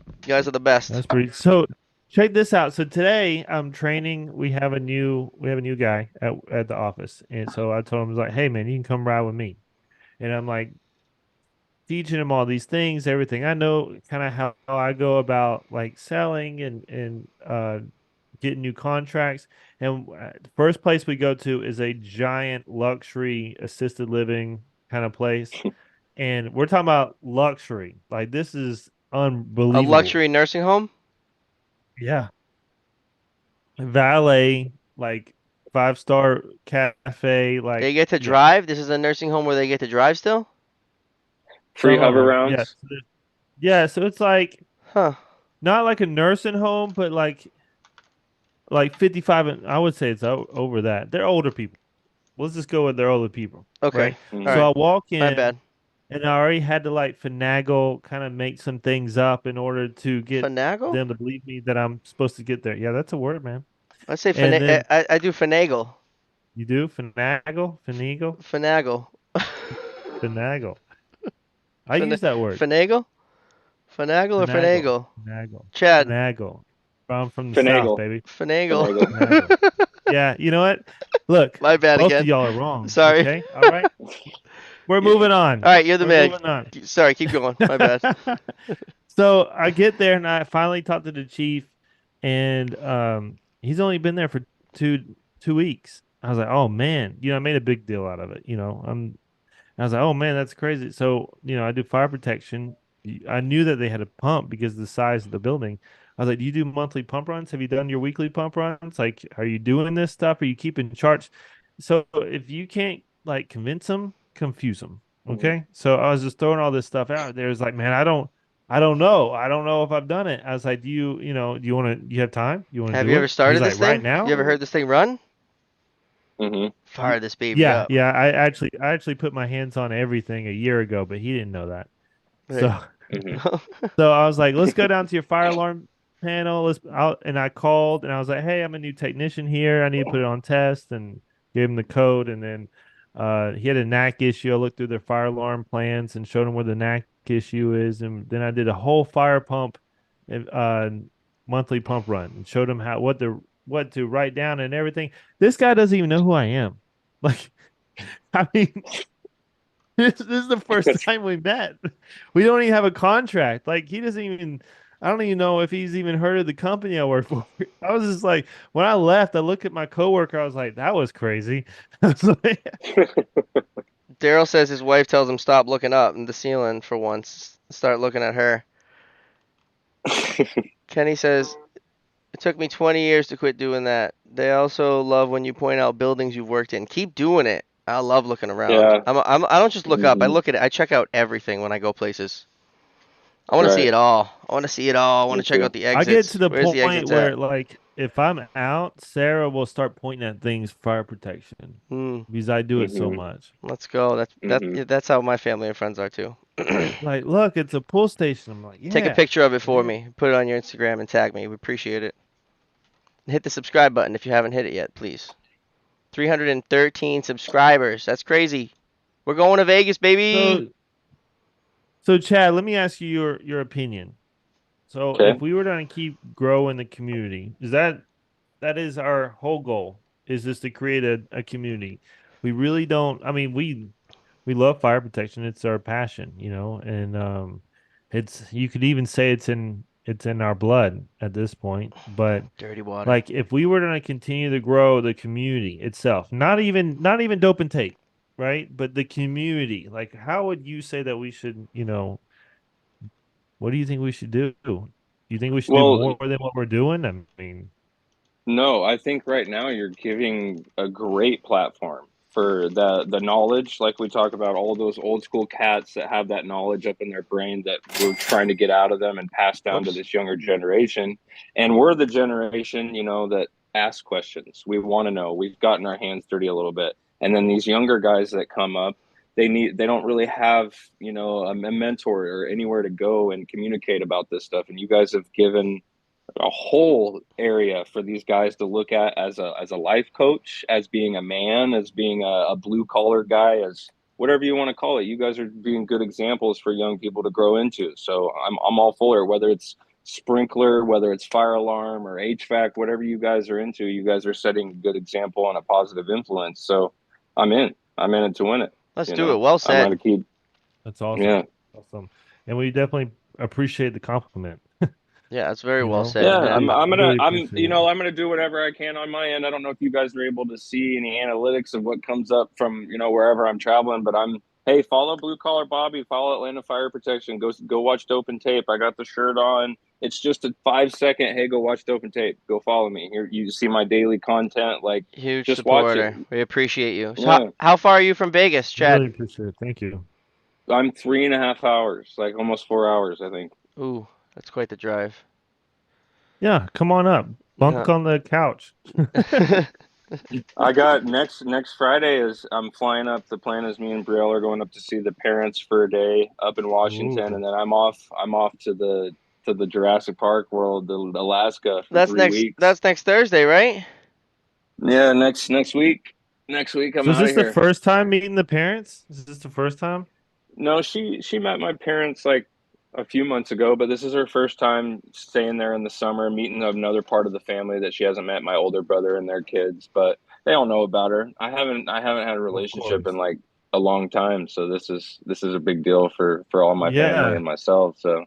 You guys are the best. That's pretty. So check this out. So today I'm training. We have a new guy at the office, and so I told him I was like, "Hey man, you can come ride with me." And I'm like teaching him all these things, everything I know, kind of how I go about like selling and getting new contracts. And the first place we go to is a giant luxury assisted living kind of place. And we're talking about luxury. Like this is A unbelievable. luxury nursing home? Yeah. Valet, like 5-star cafe, They like get to yeah. drive? This is a nursing home where they get to drive still? Free Some of hover them, yes. rounds. Yeah, so it's like Huh. not like a nursing home, but like 55 and I would say it's over that. They're older people. Let's just go with they're older people, Okay. right? All So Mm-hmm. right. I walk My in bad. and I already had to like finagle, kind of make some things up in order to get Finagle? them to believe me that I'm supposed to get there. Yeah, that's a word, man. I say And then I do finagle. you do finagle, Finagle. finagle. I Fin use that word. finagle? Finagle or Finagle, finagle? finagle, Chad, finagle. I'm from the South, Finagle. baby. finagle. Finagle. Finagle. Yeah, you know what? Look, My bad both of again. y'all are wrong. Sorry. Okay, all right. We're moving on. All right, you're the We're man. moving on. Sorry, keep going. My bad. So I get there and I finally talked to the chief, and he's only been there for two weeks. I was like, oh man, I made a big deal out of it. I was like, oh man, that's crazy. So, I do fire protection. I knew that they had a pump because of the size of the building. I was like, do you do monthly pump runs? Have you done your weekly pump runs? Like, are you doing this stuff? Are you keeping charts? So if you can't like convince them, confuse them. Mhm. Okay. So I was just throwing all this stuff out there. It's like, man, I don't know. I don't know if I've done it. I was like, do you want to, you have time? You want to Have do you ever it? He's started like, this right thing? You now? ever heard this thing run? Mm-hmm. Y- Fire this baby Yeah. up. Yeah. I actually put my hands on everything a year ago, but he didn't know that. Hey. So Mm-hmm. So I was like, let's go down to your fire alarm panel. And I called and I was like, hey, I'm a new technician here. I need to put it on test and gave him the code. And then he had a knack issue. I looked through their fire alarm plans and showed him where the knack issue is. And then I did a whole fire pump uh, monthly pump run and showed him what to write down and everything. This guy doesn't even know who I am. Like, I mean, this is the first time we met. We don't even have a contract. Like he doesn't even. I don't even know if he's even heard of the company I work for. I was just like, when I left, I looked at my coworker. I was like, that was crazy. I was like, Daryl says his wife tells him stop looking up in the ceiling for once. Start looking at her. Kenny says it took me 20 years to quit doing that. They also love when you point out buildings you've worked in. Keep doing it. I love looking around. Yeah. I don't just look up. I Mm-hmm. look at it. I check out everything when I go places. I want to see Right. it all. I want to see it all. I want Me to check out too. the I get exits. to the Where's the point exits at? where, like, if I'm out, Sarah will start pointing at things fire protection Hmm. because I do it so Mm-hmm. much. Let's go. Mm-hmm. That's how my family and friends are too. Like, look, it's a pull station. I'm like, Take a yeah, picture of it for yeah. me. Put it on your Instagram and tag me. We appreciate it. Hit the subscribe button if you haven't hit it yet, please. 313 subscribers. That's crazy. We're going to Vegas, baby. So, so Chad, let me ask you your opinion. So, if Okay. we were to keep growing the community, that is our whole goal is just to create a community. We really don't, I mean, we love fire protection. It's our passion, and it's you could even say it's in our blood at this point. But Dirty water. like if we were to continue to grow the community itself, not even dope and take, right? But the community, like how would you say that we should, what do you think we should do? Do you think we should do Well, more than what we're doing? I mean, no, I think right now you're giving a great platform for the knowledge, like we talk about all those old school cats that have that knowledge up in their brain that we're trying to get out of them and pass down to Whoops. this younger generation. And we're the generation, that ask questions. We want to know. We've gotten our hands dirty a little bit. And then these younger guys that come up, they don't really have, a mentor or anywhere to go and communicate about this stuff. And you guys have given a whole area for these guys to look at as a life coach, as being a man, as being a blue collar guy, as whatever you want to call it. You guys are being good examples for young people to grow into. So I'm all for it, whether it's sprinkler, whether it's fire alarm or HVAC, whatever you guys are into. You guys are setting a good example and a positive influence. So I'm in. I'm in it to win it. Let's do it. Well I'm going said. to keep. that's awesome. Yeah. Awesome. And we definitely appreciate the compliment. Yeah, that's very You well know, said. Yeah, Yeah. really appreciate it. I'm gonna do whatever I can on my end. I don't know if you guys are able to see any analytics of what comes up from wherever I'm traveling, but hey, follow Blue Collar Bobby, follow Atlanta Fire Protection, go watch Dope and Tape. I got the shirt on. It's just a 5 second. Hey, go watch Dope and Tape. Go follow me here. You see my daily content. Like, Huge just watch it. supporter. We appreciate you. So Yeah, how far are you from Vegas, Chad? Really appreciate it. Thank you. I'm 3.5 hours, like almost 4 hours, I think. Ooh, that's quite the drive. Yeah, come on up. Bunk on the couch. I got next Friday is I'm flying up. The plan is me and Brielle are going up to see the parents for a day up in Washington, Ooh. and then I'm off. I'm off to the Jurassic Park World, Alaska for That's 3 weeks. that's next Thursday, right? Yeah, next week. Next week I'm So is out this of the here. first time meeting the parents? Is this the first time? No, she met my parents like a few months ago, but this is her first time staying there in the summer, meeting another part of the family that she hasn't met, my older brother and their kids, but they all know about her. I haven't had a Of relationship course. in like a long time, so this is a big deal for all my family Yeah, and myself, so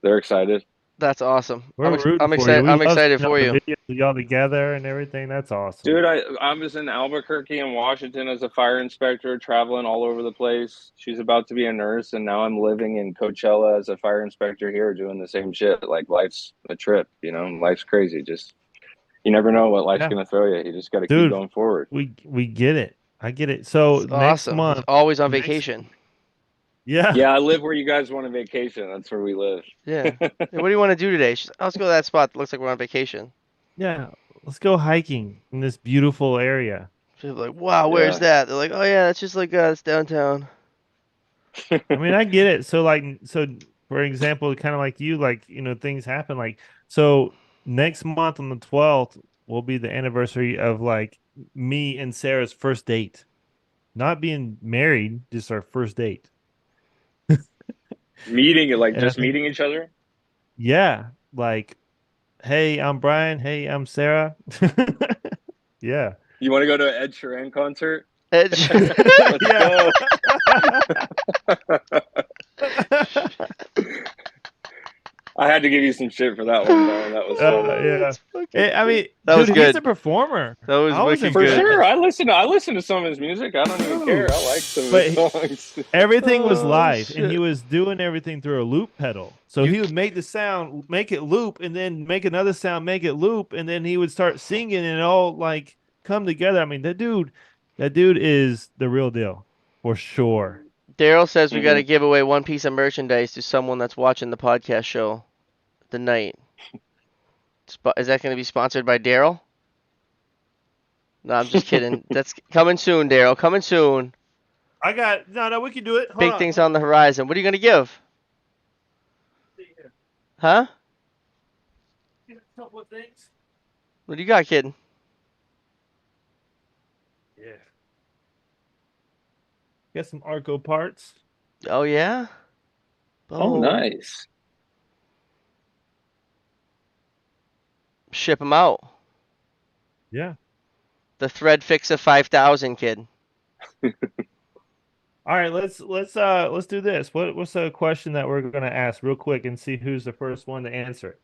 they're excited. That's awesome. we're rooting I'm for you. excited. We I'm love excited seeing all for the you. videos of y'all together and everything. That's awesome. Dude, I was in Albuquerque and Washington as a fire inspector, traveling all over the place. She's about to be a nurse, and now I'm living in Coachella as a fire inspector here, doing the same shit. Like life's a trip, life's crazy. Just you never know what life's Yeah, gonna throw you. You just got to keep dude, going forward. we get it. I get it. So It's next awesome. He's month, always on next vacation. yeah, Yeah, I live where you guys want a vacation. That's where we live. Yeah. Hey, what do you want to do today? Let's go to that spot that looks like we're on vacation. yeah. Let's go hiking in this beautiful area. People are like, wow, where's Yeah. that? They're like, oh yeah, that's just like it's downtown. I mean, I get it. So like, so for example, kind of like you, like things happen. Like, so next month on the 12th will be the anniversary of like me and Sarah's first date. Not being married, just our first date. Meeting, like And I just think, meeting each other. yeah, like, hey, I'm Brian. Hey, I'm Sarah. Yeah. You want to go to an Ed Sheeran concert? Edge. Let's Yeah. go. I had to give you some shit for that one, Brian. That was funny. Yeah. That's fucking I mean, great. That was dude, he's good. a performer. That was I was wicked For good. impressed. sure. I listen to some of his music. I don't even care. I like some of But his songs. everything was Oh live, and he shit. was doing everything through a loop pedal. So You he would make the sound, make it loop, and then make another sound, make it loop, and then he would start singing, and it all like come together. I mean, that dude is the real deal for sure. Daryl says we got Hmm. to give away one piece of merchandise to someone that's watching the podcast show tonight. Is that going to be sponsored by Daryl? No, I'm just kidding. That's coming soon, Daryl. Coming soon. I got no. We can do it. Hold Big on. things on the horizon. What are you going to give? Huh? A couple of things. What do you got, kid? Yeah. Got some Arco parts. Oh yeah. Oh, Boom. nice. Ship them out. Yeah. The Thread Fixa 5000, kid. All right, let's do this. What's a question that we're gonna ask real quick and see who's the first one to answer it?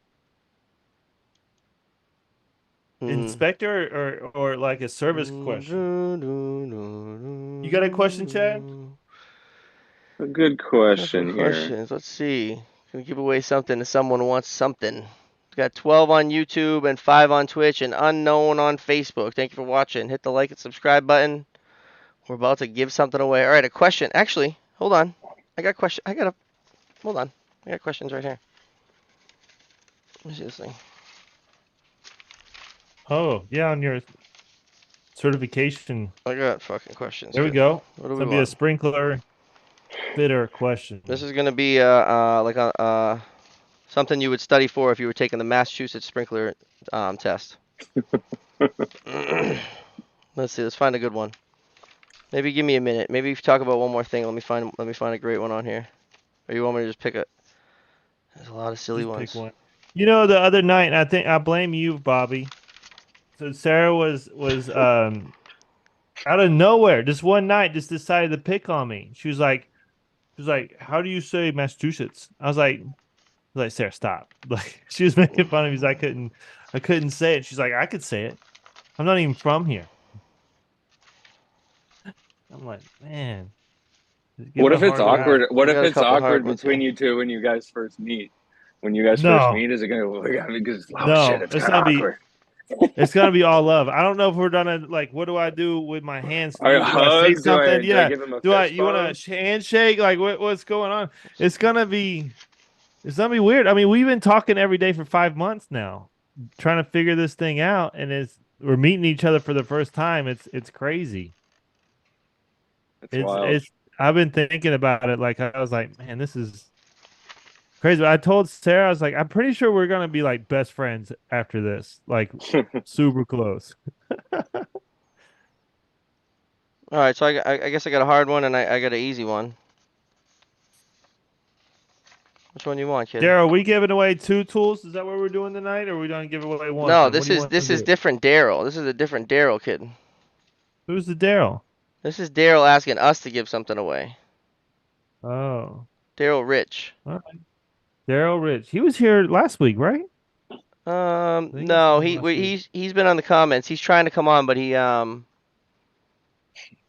Inspector or like a service question? You got a question, Chad? A good Couple question here. questions. Let's see. Can we give away something to someone who wants something? We've got 12 on YouTube and 5 on Twitch and unknown on Facebook. Thank you for watching. Hit the like and subscribe button. We're about to give something away. All right, a question. Actually, hold on. I got a question. Hold on. I got questions right here. Let me see this thing. Oh, yeah, on your certification. I got fucking questions. There we Here. go. What do It's we gonna be a want? sprinkler fitter question. This is gonna be like a something you would study for if you were taking the Massachusetts sprinkler test. Let's see. Let's find a good one. Maybe give me a minute. Maybe if you talk about one more thing, let me find a great one on here. Or you want me to just pick a? There's a lot of silly Just pick ones. one. The other night, I think I blame you, Bobby. So Sarah was out of nowhere, just one night, just decided to pick on me. She was like, "How do you say Massachusetts?" I was like, was like, Sarah, stop. Like she was making fun of me because I couldn't say it. She's like, I could say it. I'm not even from here. I'm like, man. Give What it a if it's hard time. awkward? What We if got a it's couple hard awkward ones between here. you two when you guys first meet? When you guys first No, meet, is it gonna look at me because oh shit, no, it's kind of awkward? it's gonna be all love. I don't know if we're gonna like. What do I do with my hands? I Do I say hug? something? Do I Yeah. give him a Do I? fist You want bump? a handshake? Like what's going on? It's gonna be. It's gonna be weird. I mean, we've been talking every day for 5 months now, trying to figure this thing out, and we're meeting each other for the first time. It's crazy. It's wild. It's. I've been thinking about it. Like I was like, man, this is crazy. But I told Sarah, I was like, I'm pretty sure we're gonna be like best friends after this, like super close. All right, so I guess I got a hard one and I got an easy one. Which one do you want, kid? Daryl, are we giving away 2 tools? Is that what we're doing tonight, or are we gonna give away one? No, What this do you is want to do? different Daryl. This is a different Daryl, kid. Who's the Daryl? This is Daryl asking us to give something away. Oh, Daryl Rich. all right. Daryl Rich. He was here last week, right? think he No, was last week. he's been on the comments. He's trying to come on, but he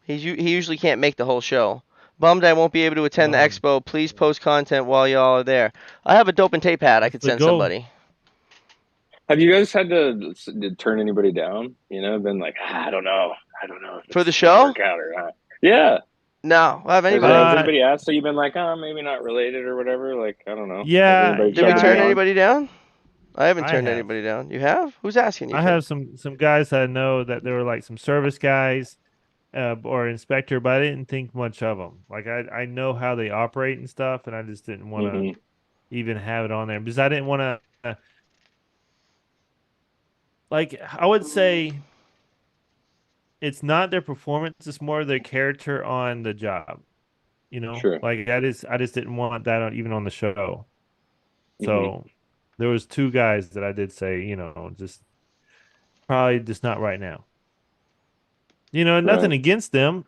usually can't make the whole show. Bummed I won't be able to attend the expo. Please post content while y'all are there. I have a dope and tape pad I could the send goal. somebody. Have you guys had to turn anybody down? You know, been like, I don't know if For the it's gonna show? work out or not. Yeah. No, I have Has anybody. anybody asked? So you've been like, oh, maybe not related or whatever. Like, I don't know. Has Yeah, anybody Did we tried to turn get on? anybody down? I haven't I turned have. anybody down. You have? Who's asking you, I kid? have some guys that I know that they were like some service guys, or inspector, but I didn't think much of them. Like I know how they operate and stuff, and I just didn't want to even have it on there because I didn't want to. Like I would say, it's not their performance; it's more their character on the job. You know, Sure. like I just didn't want that even on the show. So there was 2 guys that I did say, just probably just not right now. Nothing against them.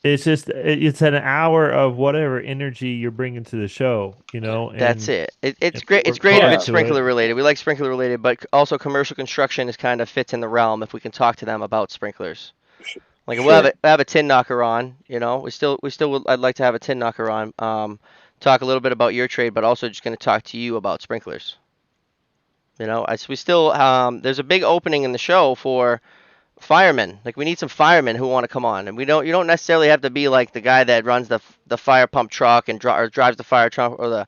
It's an hour of whatever energy you're bringing to the show. That's and it. It's if great. we It's work great if hard it's to it. sprinkler related. We like sprinkler related, but also commercial construction is kind of fits in the realm if we can talk to them about sprinklers. Like Sure. we'll have a tin knocker on. We still would. I'd like to have a tin knocker on. Talk a little bit about your trade, but also just going to talk to you about sprinklers. We still there's a big opening in the show for firemen. Like we need some firemen who want to come on, and you don't necessarily have to be like the guy that runs the fire pump truck and or drives the fire truck or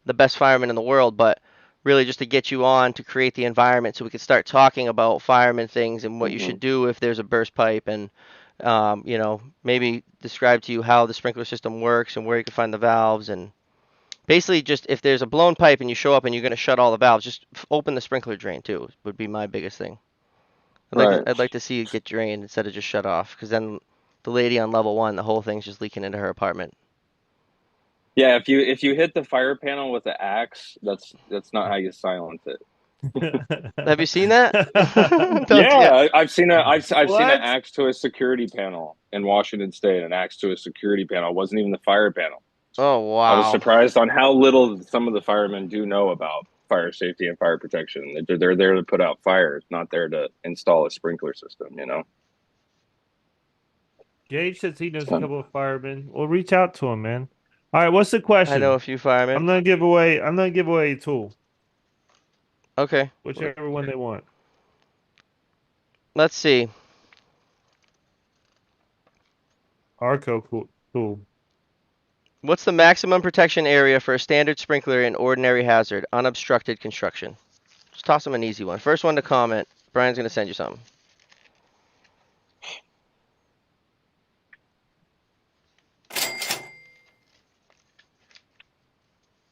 the best fireman in the world, but really just to get you on to create the environment so we could start talking about fireman things and what you should do if there's a burst pipe and maybe describe to you how the sprinkler system works and where you can find the valves and basically just if there's a blown pipe and you show up and you're going to shut all the valves, just open the sprinkler drain too would be my biggest thing. I'd like to see it get drained instead of just shut off, because then the lady on level 1, the whole thing's just leaking into her apartment. Yeah, if you hit the fire panel with the axe, that's not how you silence it. Have you seen that? Yeah, I've seen I've seen an What? axe to a security panel in Washington State. An axe to a security panel. It wasn't even the fire panel. Oh I was wow. surprised on how little some of the firemen do know about fire safety and fire protection. They're there to put out fires, not there to install a sprinkler system. Gage says he knows a couple of firemen. Well, reach out to him, man. All right, what's the question? I know a few firemen. I'm gonna give away a tool. Okay. Whichever one they want. Let's see. Arco tool. What's the maximum protection area for a standard sprinkler in ordinary hazard, unobstructed construction? Just toss them an easy one. First one to comment. Brian's gonna send you something.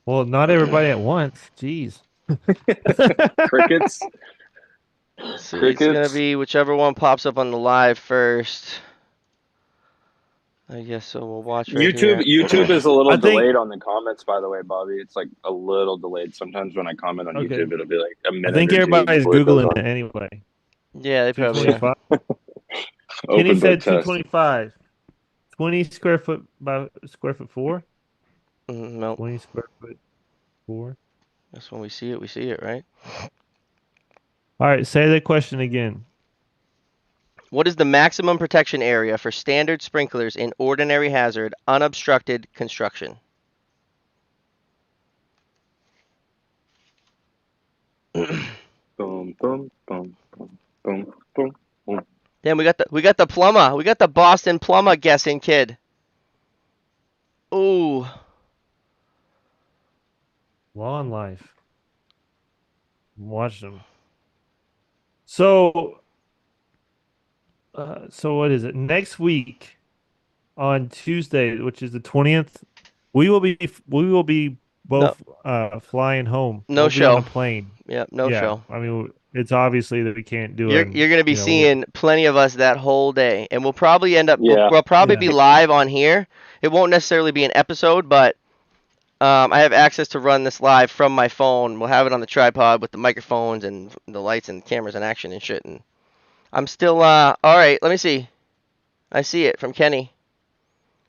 Well, not everybody at once. Jeez. Crickets. So it's gonna be whichever one pops up on the live first. I guess so. We'll watch right YouTube. here. YouTube is a little I think- delayed on the comments, by the way, Bobby. It's like a little delayed. Sometimes when I comment on YouTube, it'll be like a minute. I think or two everybody's before it goes Googling on. it anyway. Yeah, they probably are. 225. Kenny said 225. 20 square foot by square foot 4. No, 20 square foot 4. that's when we see it, right? All right, say the question again. What is the maximum protection area for standard sprinklers in ordinary hazard unobstructed construction? Boom, boom, boom, boom, boom, boom, boom. Damn, we got the plumber. We got the Boston plumber guessing kid. Ooh. Law and life. Watch them. So, what is it? Next week on Tuesday, which is the 20th, we will be No, both flying home. no We'll be on show. a plane. Yep, no Yeah, show. I mean, it's obviously that we can't do You're it. you're gonna be seeing plenty of us that whole day, and we'll probably end up Yeah. we'll probably Yeah. be live on here. It won't necessarily be an episode, but I have access to run this live from my phone. We'll have it on the tripod with the microphones and the lights and cameras and action and shit. And I'm still all right. Let me see. I see it from Kenny.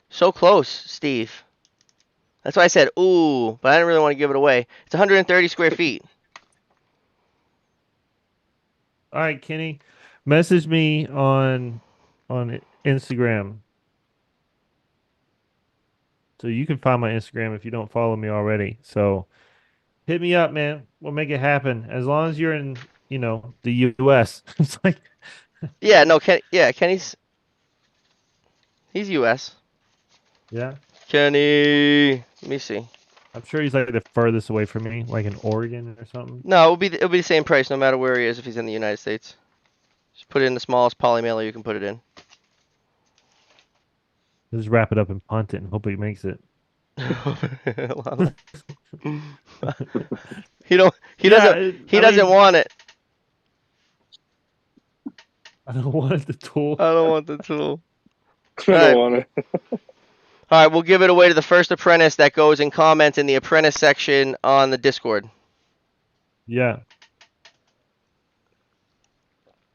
So close, Steve. That's why I said ooh, but I didn't really want to give it away. It's 130 square feet. All right, Kenny, message me on Instagram. So you can find my Instagram if you don't follow me already. So hit me up, man. We'll make it happen. As long as you're in, the US. It's like, Yeah, no, Kenny's he's U.S. yeah. Kenny, let me see. I'm sure he's like the furthest away from me, like in Oregon or something. No, it'll be the same price no matter where he is if he's in the United States. Just put it in the smallest poly mailer you can put it in. Just wrap it up and punt it and hope he makes it. He don't. He Yeah, doesn't. He doesn't want it. I don't want the tool. I don't want the tool. I don't want to. All right, we'll give it away to the first apprentice that goes and comments in the apprentice section on the Discord. Yeah.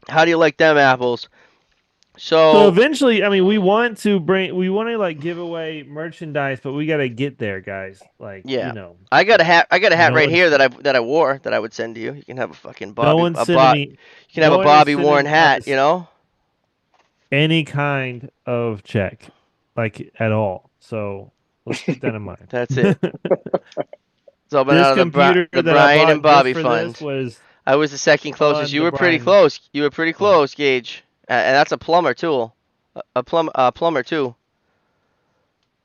How do you like them apples? So eventually, I mean, we want to like give away merchandise, but we got to get there, guys. Like, yeah, I got a hat. I got a hat right here that I wore that I would send to you. You can have a fucking Bobby. You can have a Bobby Warren hat. Any kind of check, like at all. So let's keep that in mind. That's it. So this computer the that Brian and Bobby for fund. Was I was the second closest. You were pretty close. You were pretty close, Gage. And that's a plumber tool. A plumber too.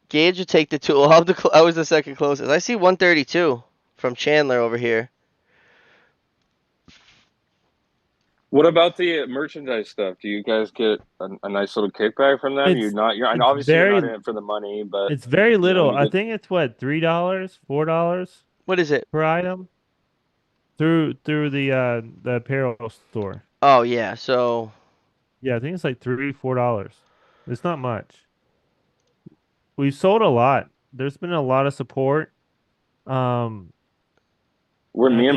Gage would take the tool. I was the second closest. I see 132 from Chandler over here. What about the merchandise stuff? Do you guys get a nice little kickback from them? You're not in it for the money, but it's very little. I think it's what, $3, $4. What is it per item? Through the apparel store. Oh yeah, so yeah, I think it's like $3, $4. It's not much. We've sold a lot. There's been a lot of support. Me and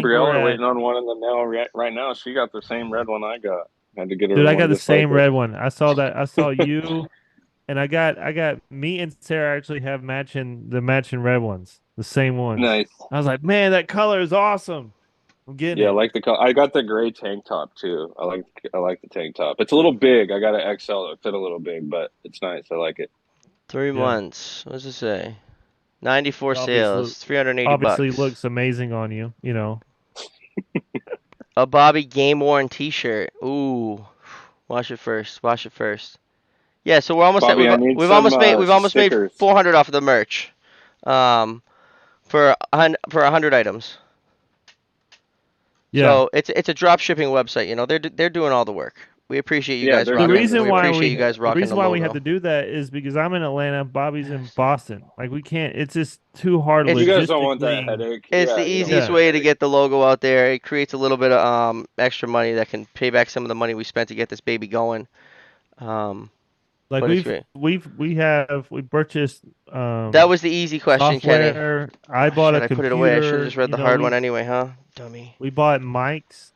Brielle are waiting on one in the mail right now. She got the same red one I got. I had to get her. Dude, I got the same red one. I saw that. I saw you, and I got me and Sarah actually have the matching red ones, the same ones. Nice. I was like, man, that color is awesome. I'm getting it. I like the color. I got the gray tank top too. I like the tank top. It's a little big. I got an XL. It fit a little big, but it's nice. I like it. 3 months. What does it say? 94 sales. $380. Obviously, looks amazing on you. A Bobby game worn T-shirt. Ooh, wash it first. Yeah, so we're almost Bobby, we've almost made 400 off of the merch, for 100 items. Yeah. So it's a drop shipping website. They're doing all the work. We appreciate you guys. The reason why we have to do that is because I'm in Atlanta, Bobby's in Boston. Like we can't. It's just too hard. If you guys don't want that headache, it's the easiest way to get the logo out there. It creates a little bit of extra money that can pay back some of the money we spent to get this baby going. Like we purchased. That was the easy question, software. Kenny. I bought a computer. I put it away. I should have just read the hard one anyway, huh? Dummy. We bought mics.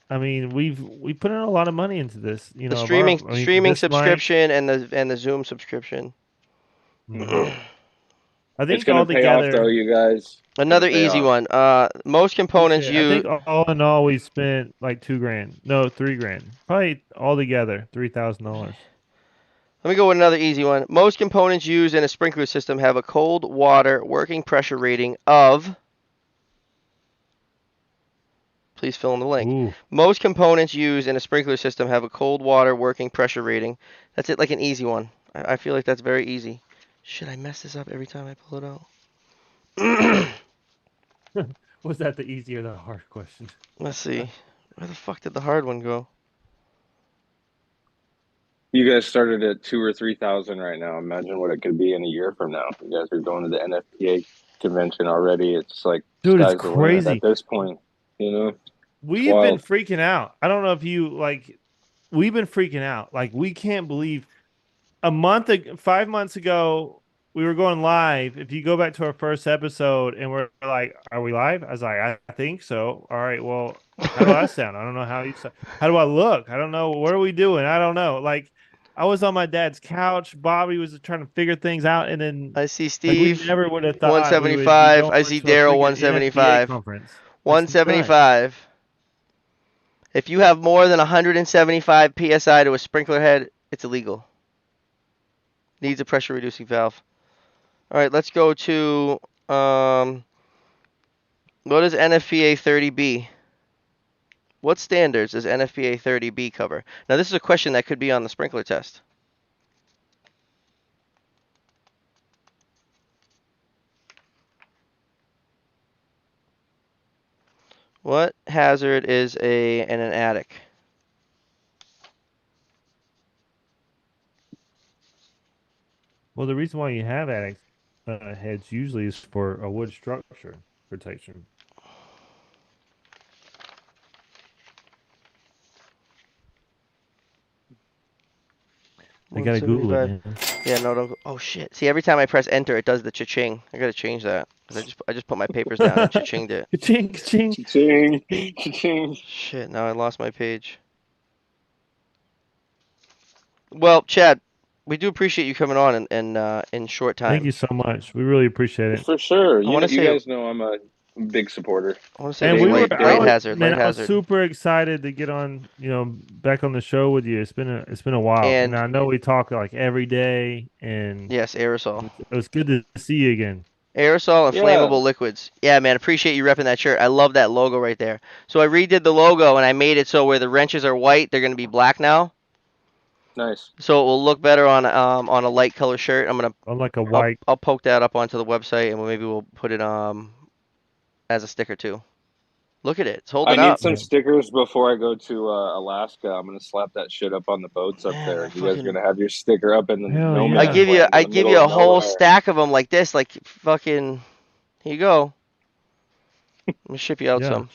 I mean, we put in a lot of money into this. The streaming subscription and the Zoom subscription. Mm-hmm. I It's think gonna pay off though, altogether, you guys. It's Another gonna pay easy off. one. Most components I think used. all in all we spent like $2,000. No, $3,000. Probably altogether $3,000. Let me go with another easy one. Most components used in a sprinkler system have a cold water working pressure rating of. Please fill in the blank. Ooh, Most components used in a sprinkler system have a cold water working pressure rating. That's it, like an easy one. I feel like that's very easy. Should I mess this up every time I pull it out? was that the easy or the hard question? Let's see. Where the fuck did the hard one go? You guys started at 2 or 3,000 right now. Imagine what it could be in a year from now. You guys are going to the NFPA convention already. It's like Dude, it's sky's the limit at crazy. this point. You know, it's We've been wild. freaking out. I don't know if you like. We've been freaking out. Like we can't believe 5 months ago we were going live. If you go back to our first episode and we're like, "Are we live?" I was like, "I think so." All right. Well, how do I sound? I don't know how you sound. How do I look? I don't know. What are we doing? I don't know. Like I was on my dad's couch. Bobby was trying to figure things out, and then I see like we Steve, never would have thought we would be 175. going I see to a Daryl, freaking NFPA 175. conference. It's nuts. 175. If you have more than 175 psi to a sprinkler head, it's illegal. Needs a pressure reducing valve. All right, let's go to what is NFPA 30B? What standards does NFPA 30B cover? Now, this is a question that could be on the sprinkler test. What hazard is in an attic? Well, the reason why you have attic heads usually is for a wood structure protection. I gotta Google it, 175. man. Yeah, no, don't go. Oh shit! See, every time I press enter, it does the cha-ching. I gotta change that. 'Cause I just put my papers down and cha-chinged it. Ka-ching, ka-ching. Cha-ching, cha-ching. Shit! Now I lost my page. Well, Chad, we do appreciate you coming on in short time. Thank you so much. We really appreciate it. For sure. I want to You say guys know I'm a big supporter. I want to say And it was we were, light hazard, light I was hazard, super excited to get on, back on the show with you. It's been a while, and and I know we talk like every day, and yes, aerosol, it was good to see you again. aerosol and Yeah. flammable liquids. Yeah, man, appreciate you repping that shirt. I love that logo right there. So I redid the logo and I made it so where the wrenches are white, they're gonna be black now. Nice. So it will look better on a light color shirt. On like a white. I'll poke that up onto the website and maybe we'll put it as a sticker too. Look at it, it's I holding need up. some stickers before I go to Alaska. I'm gonna slap that shit up on the boats up Man, there. I You guys are fucking- gonna have your sticker up in the Hell no yeah. I man's give you land, in I the give middle you a of whole nowhere. stack of them like this, like fucking. Here you go. Let me ship you out Yeah. some.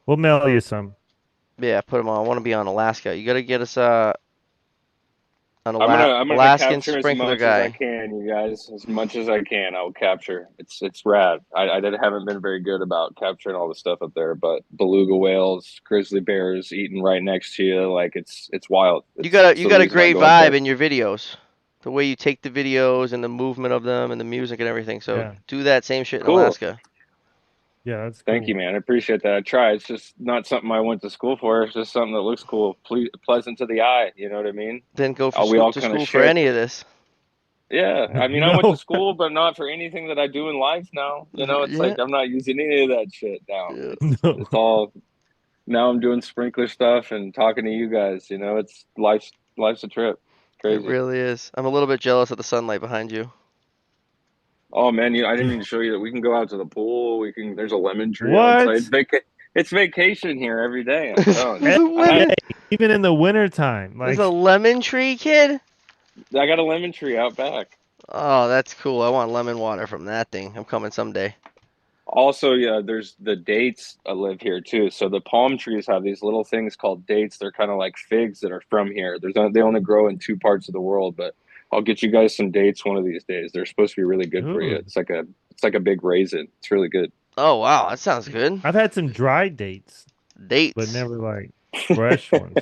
We'll mail you some. Yeah, put them on. I want to be on Alaska. You gotta get us an I'm gonna Alaskan capture as sprinkler much as I guy. can, you guys. As much as I can, I will capture. It's rad. Haven't been very good about capturing all the stuff up there, but beluga whales, grizzly bears eating right next to you, like it's wild. You It's got the a reason I great go up vibe there. in your videos. The way you take the videos and the movement of them and the music and everything. So Yeah. do that same shit in Cool. Alaska. Yeah, that's Thank cool. you, man. I appreciate that. I try. It's just not something I went to school for. It's just something that looks cool, pleasant to the eye. You know what I mean? Didn't go We all to kind of school for share. any of this. Yeah, I mean, I went to No. school, but not for anything that I do in life now. You know, it's Yeah. like I'm not using any of that shit now. Yeah. No. It's all now. I'm doing sprinkler stuff and talking to you guys. You know, it's life's a trip. It Crazy. really is. I'm a little bit jealous of the sunlight behind you. Oh man, I didn't even show you that we can go out to the pool. There's a lemon tree What? outside. It's vacation here every day. I'm telling There's you. a lemon. Even in the wintertime. There's Like a lemon tree, kid. I got a lemon tree out back. Oh, that's cool. I want lemon water from that thing. I'm coming someday. Also, yeah, there's the dates live here too. So the palm trees have these little things called dates. They're kind of like figs that are from here. They only grow in two parts of the world, but I'll get you guys some dates one of these days. They're supposed to be really good for you. Dude. It's like a big raisin. It's really good. Oh wow, that sounds good. I've had some dry dates, Dates. but never like fresh ones.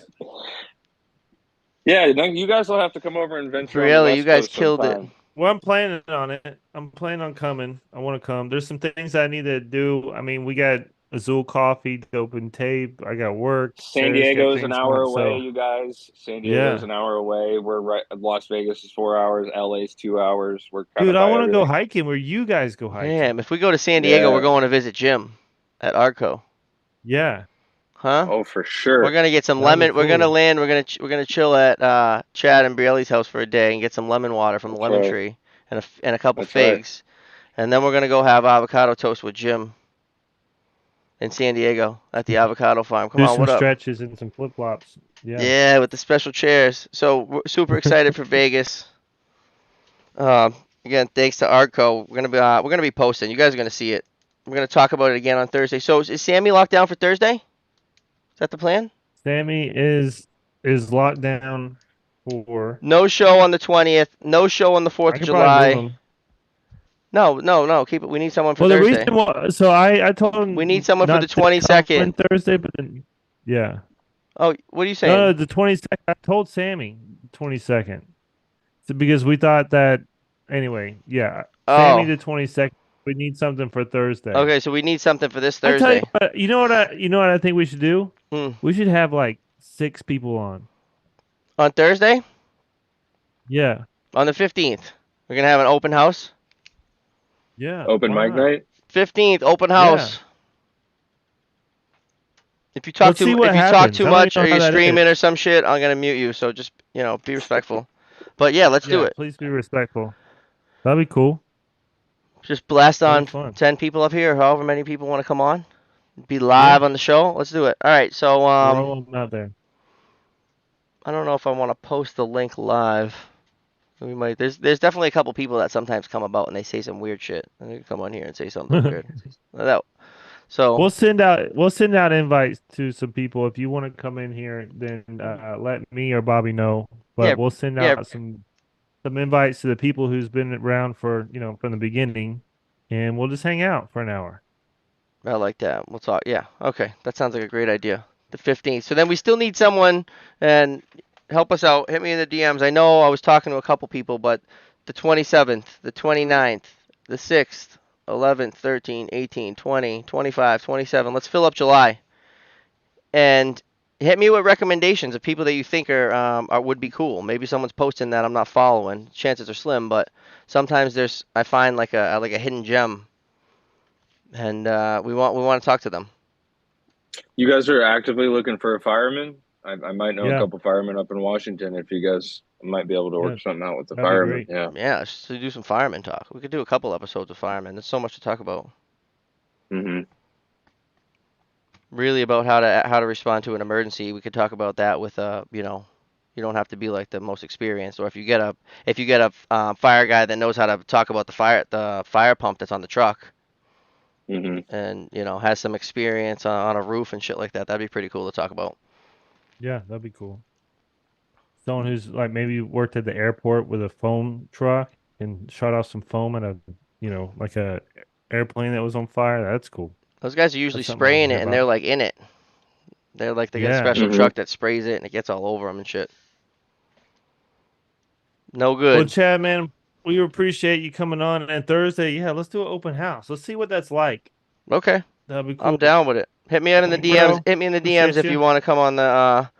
Yeah, you guys will have to come over and venture on the Really, West you guys Coast killed it. sometime. Well, I'm planning on it. I'm planning on coming. I want to come. There's some things I need to do. I mean, we got Azul Coffee, Dope and Tape. I got work. San Sarah's got Diego's an things hour going. away, So you guys. San Diego's yeah, an hour away. We're right. Las Vegas is 4 hours. LA's 2 hours. We're kind dude, of I by want to go everything. hiking where you guys go hiking. Damn, if we go to San Diego, we're Yeah. going to visit Jim at Arco. Yeah, Huh? Oh, for We're sure. gonna get some that'd be lemon. We're gonna cool. land. We're gonna chill at Chad and Brielle's house for a day and get some lemon water from the That's lemon right. tree and a couple That's right. figs, and then we're gonna go have avocado toast with Jim in San Diego at the avocado farm. Come Do on, some what up? stretches and some flip flops. Yeah. Yeah, with the special chairs. So we're super excited for Vegas. Again, thanks to Artco. We're gonna be posting. You guys are gonna see it. We're gonna talk about it again on Thursday. So is Sammy locked down for Thursday? Is that the plan? Sammy is locked down for. No show on the 20th. No show on the 4th I of could probably move July. him. No. Keep it. We need someone for Well, the Thursday. reason why, so I told We need him someone for the not to come 22nd. in Thursday, but then, yeah. Oh, what are you No, saying? no, the 22nd. I told Sammy 22nd. So because we thought that anyway, yeah. Sammy Oh, the 22nd. We need something for Thursday. okay. So we need something for this I tell you Thursday. what, you know what I think we should do? Hmm. We should have like 6 people on. On Thursday, Yeah. on the 15th, we're gonna have an open house. Yeah. Open why mic not? night. 15th, open Yeah. house. If you talk Let's see too what if you talk happens. too I don't much even or know how you're that screaming is. or some shit, I'm gonna mute you. So just be respectful. But yeah, let's do Yeah, it. please be respectful. That'd be cool. Just blast That'd on be fun. 10 people up here, however many people want to come on. Be Yeah. live on the show. Let's do it. All right. So Throw them out there. I don't know if I want to post the link live. We might. There's definitely a couple people that sometimes come about and they say some weird shit. And they come on here and say something real good. That. So We'll send out invites to some people. If you want to come in here, then let me or Bobby know. But yeah, we'll send yeah. out some invites to the people who's been around for from the beginning, and we'll just hang out for an hour. I like that. We'll talk. Yeah. Okay. That sounds like a great idea. The 15th. So then we still need someone and help us out. Hit me in the DMs. I know I was talking to a couple people, but the 27th, the 29th, the 6th, 11th, 13, 18, 20, 25, 27. Let's fill up July. And hit me with recommendations of people that you think are would be cool. Maybe someone's posting that I'm not following. Chances are slim, but sometimes I find like a hidden gem, and we want to talk to them. You guys are actively looking for a fireman. I might know a Yeah. couple firemen up in Washington. If you guys might be able to work Yeah, something out with the that'd be firemen. great. Yeah. Yeah, just to do some fireman talk. We could do a couple episodes of firemen. There's so much to talk about. hmm Really about how to respond to an emergency. We could talk about that with you don't have to be like the most experienced, or if you get a fire guy that knows how to talk about the fire pump that's on the truck, hmm and has some experience on a roof and shit like that. That'd be pretty cool to talk about. Yeah, that'd be cool. Someone who's like maybe worked at the airport with a foam truck and shot off some foam at a like a airplane that was on fire. That's cool. Those guys are usually That's something I wanna spraying hear it, and they're about. like in it. They got a Yeah. special Mhm. truck that sprays it, and it gets all over them and shit. No Well, good. Chad, man, we appreciate you coming on. And Thursday, yeah, let's do an open house. Let's see what that's like. Okay, That'd be cool. I'm down with it. Hit me out in the Bro, DMs. Hit me in the DMs appreciate if you. you want to come on the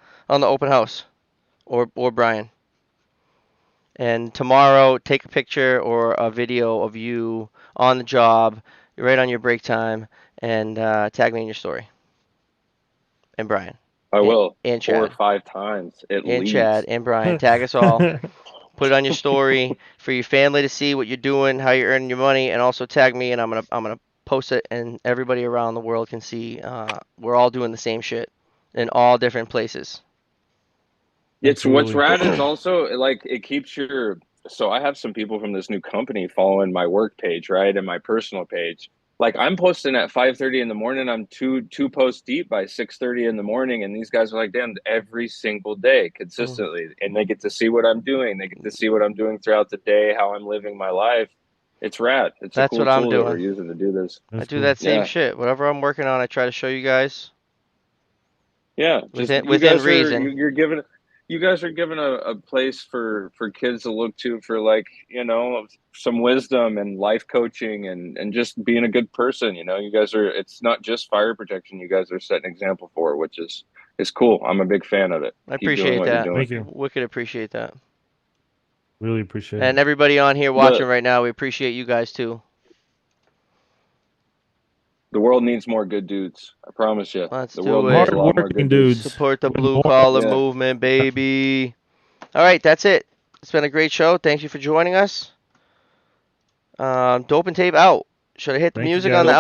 open house, or Brian. And tomorrow, take a picture or a video of you on the job, right on your break time, and tag me in your story. And Brian. I will. And 4 or Chad. 5 times at And least. Chad and Brian. Tag us all. Put it on your story for your family to see what you're doing, how you're earning your money, and also tag me, and I'm gonna post it, and everybody around the world can see we're all doing the same shit in all different places. It's what's Absolutely. rad is also like it keeps your. So I have some people from this new company following my work page, right, and my personal page. Like I'm posting at 5:30 in the morning. I'm two posts deep by 6:30 in the morning, and these guys are like, damn, every single day consistently, and they get to see what I'm doing. They get to see what I'm doing throughout the day, how I'm living my life. It's rad. It's a That's cool what I'm tool that we're doing. using to do this. I That's do cool. that same Yeah. shit. Whatever I'm working on, I try to show you guys. Yeah, just Within you guys reason. you're giving you guys are giving a place for kids to look to for, like, some wisdom and life coaching and just being a good person. You guys are, it's not just fire protection. You guys are setting an example for, which is cool. I'm a big fan of it. I Keep doing appreciate what you're that. doing. Thank you. Wicked appreciate that. Really appreciate And it. everybody on here watching right now, we appreciate you guys too. The world needs more good dudes. I promise you. Let's The do world it. needs a lot more Hard-working good dudes. dudes. Support the With blue more- collar Yeah. movement, baby. All right, that's it. It's been a great show. Thank you for joining us. Dope and Tape out. Should I hit the Thank you, music guys. on the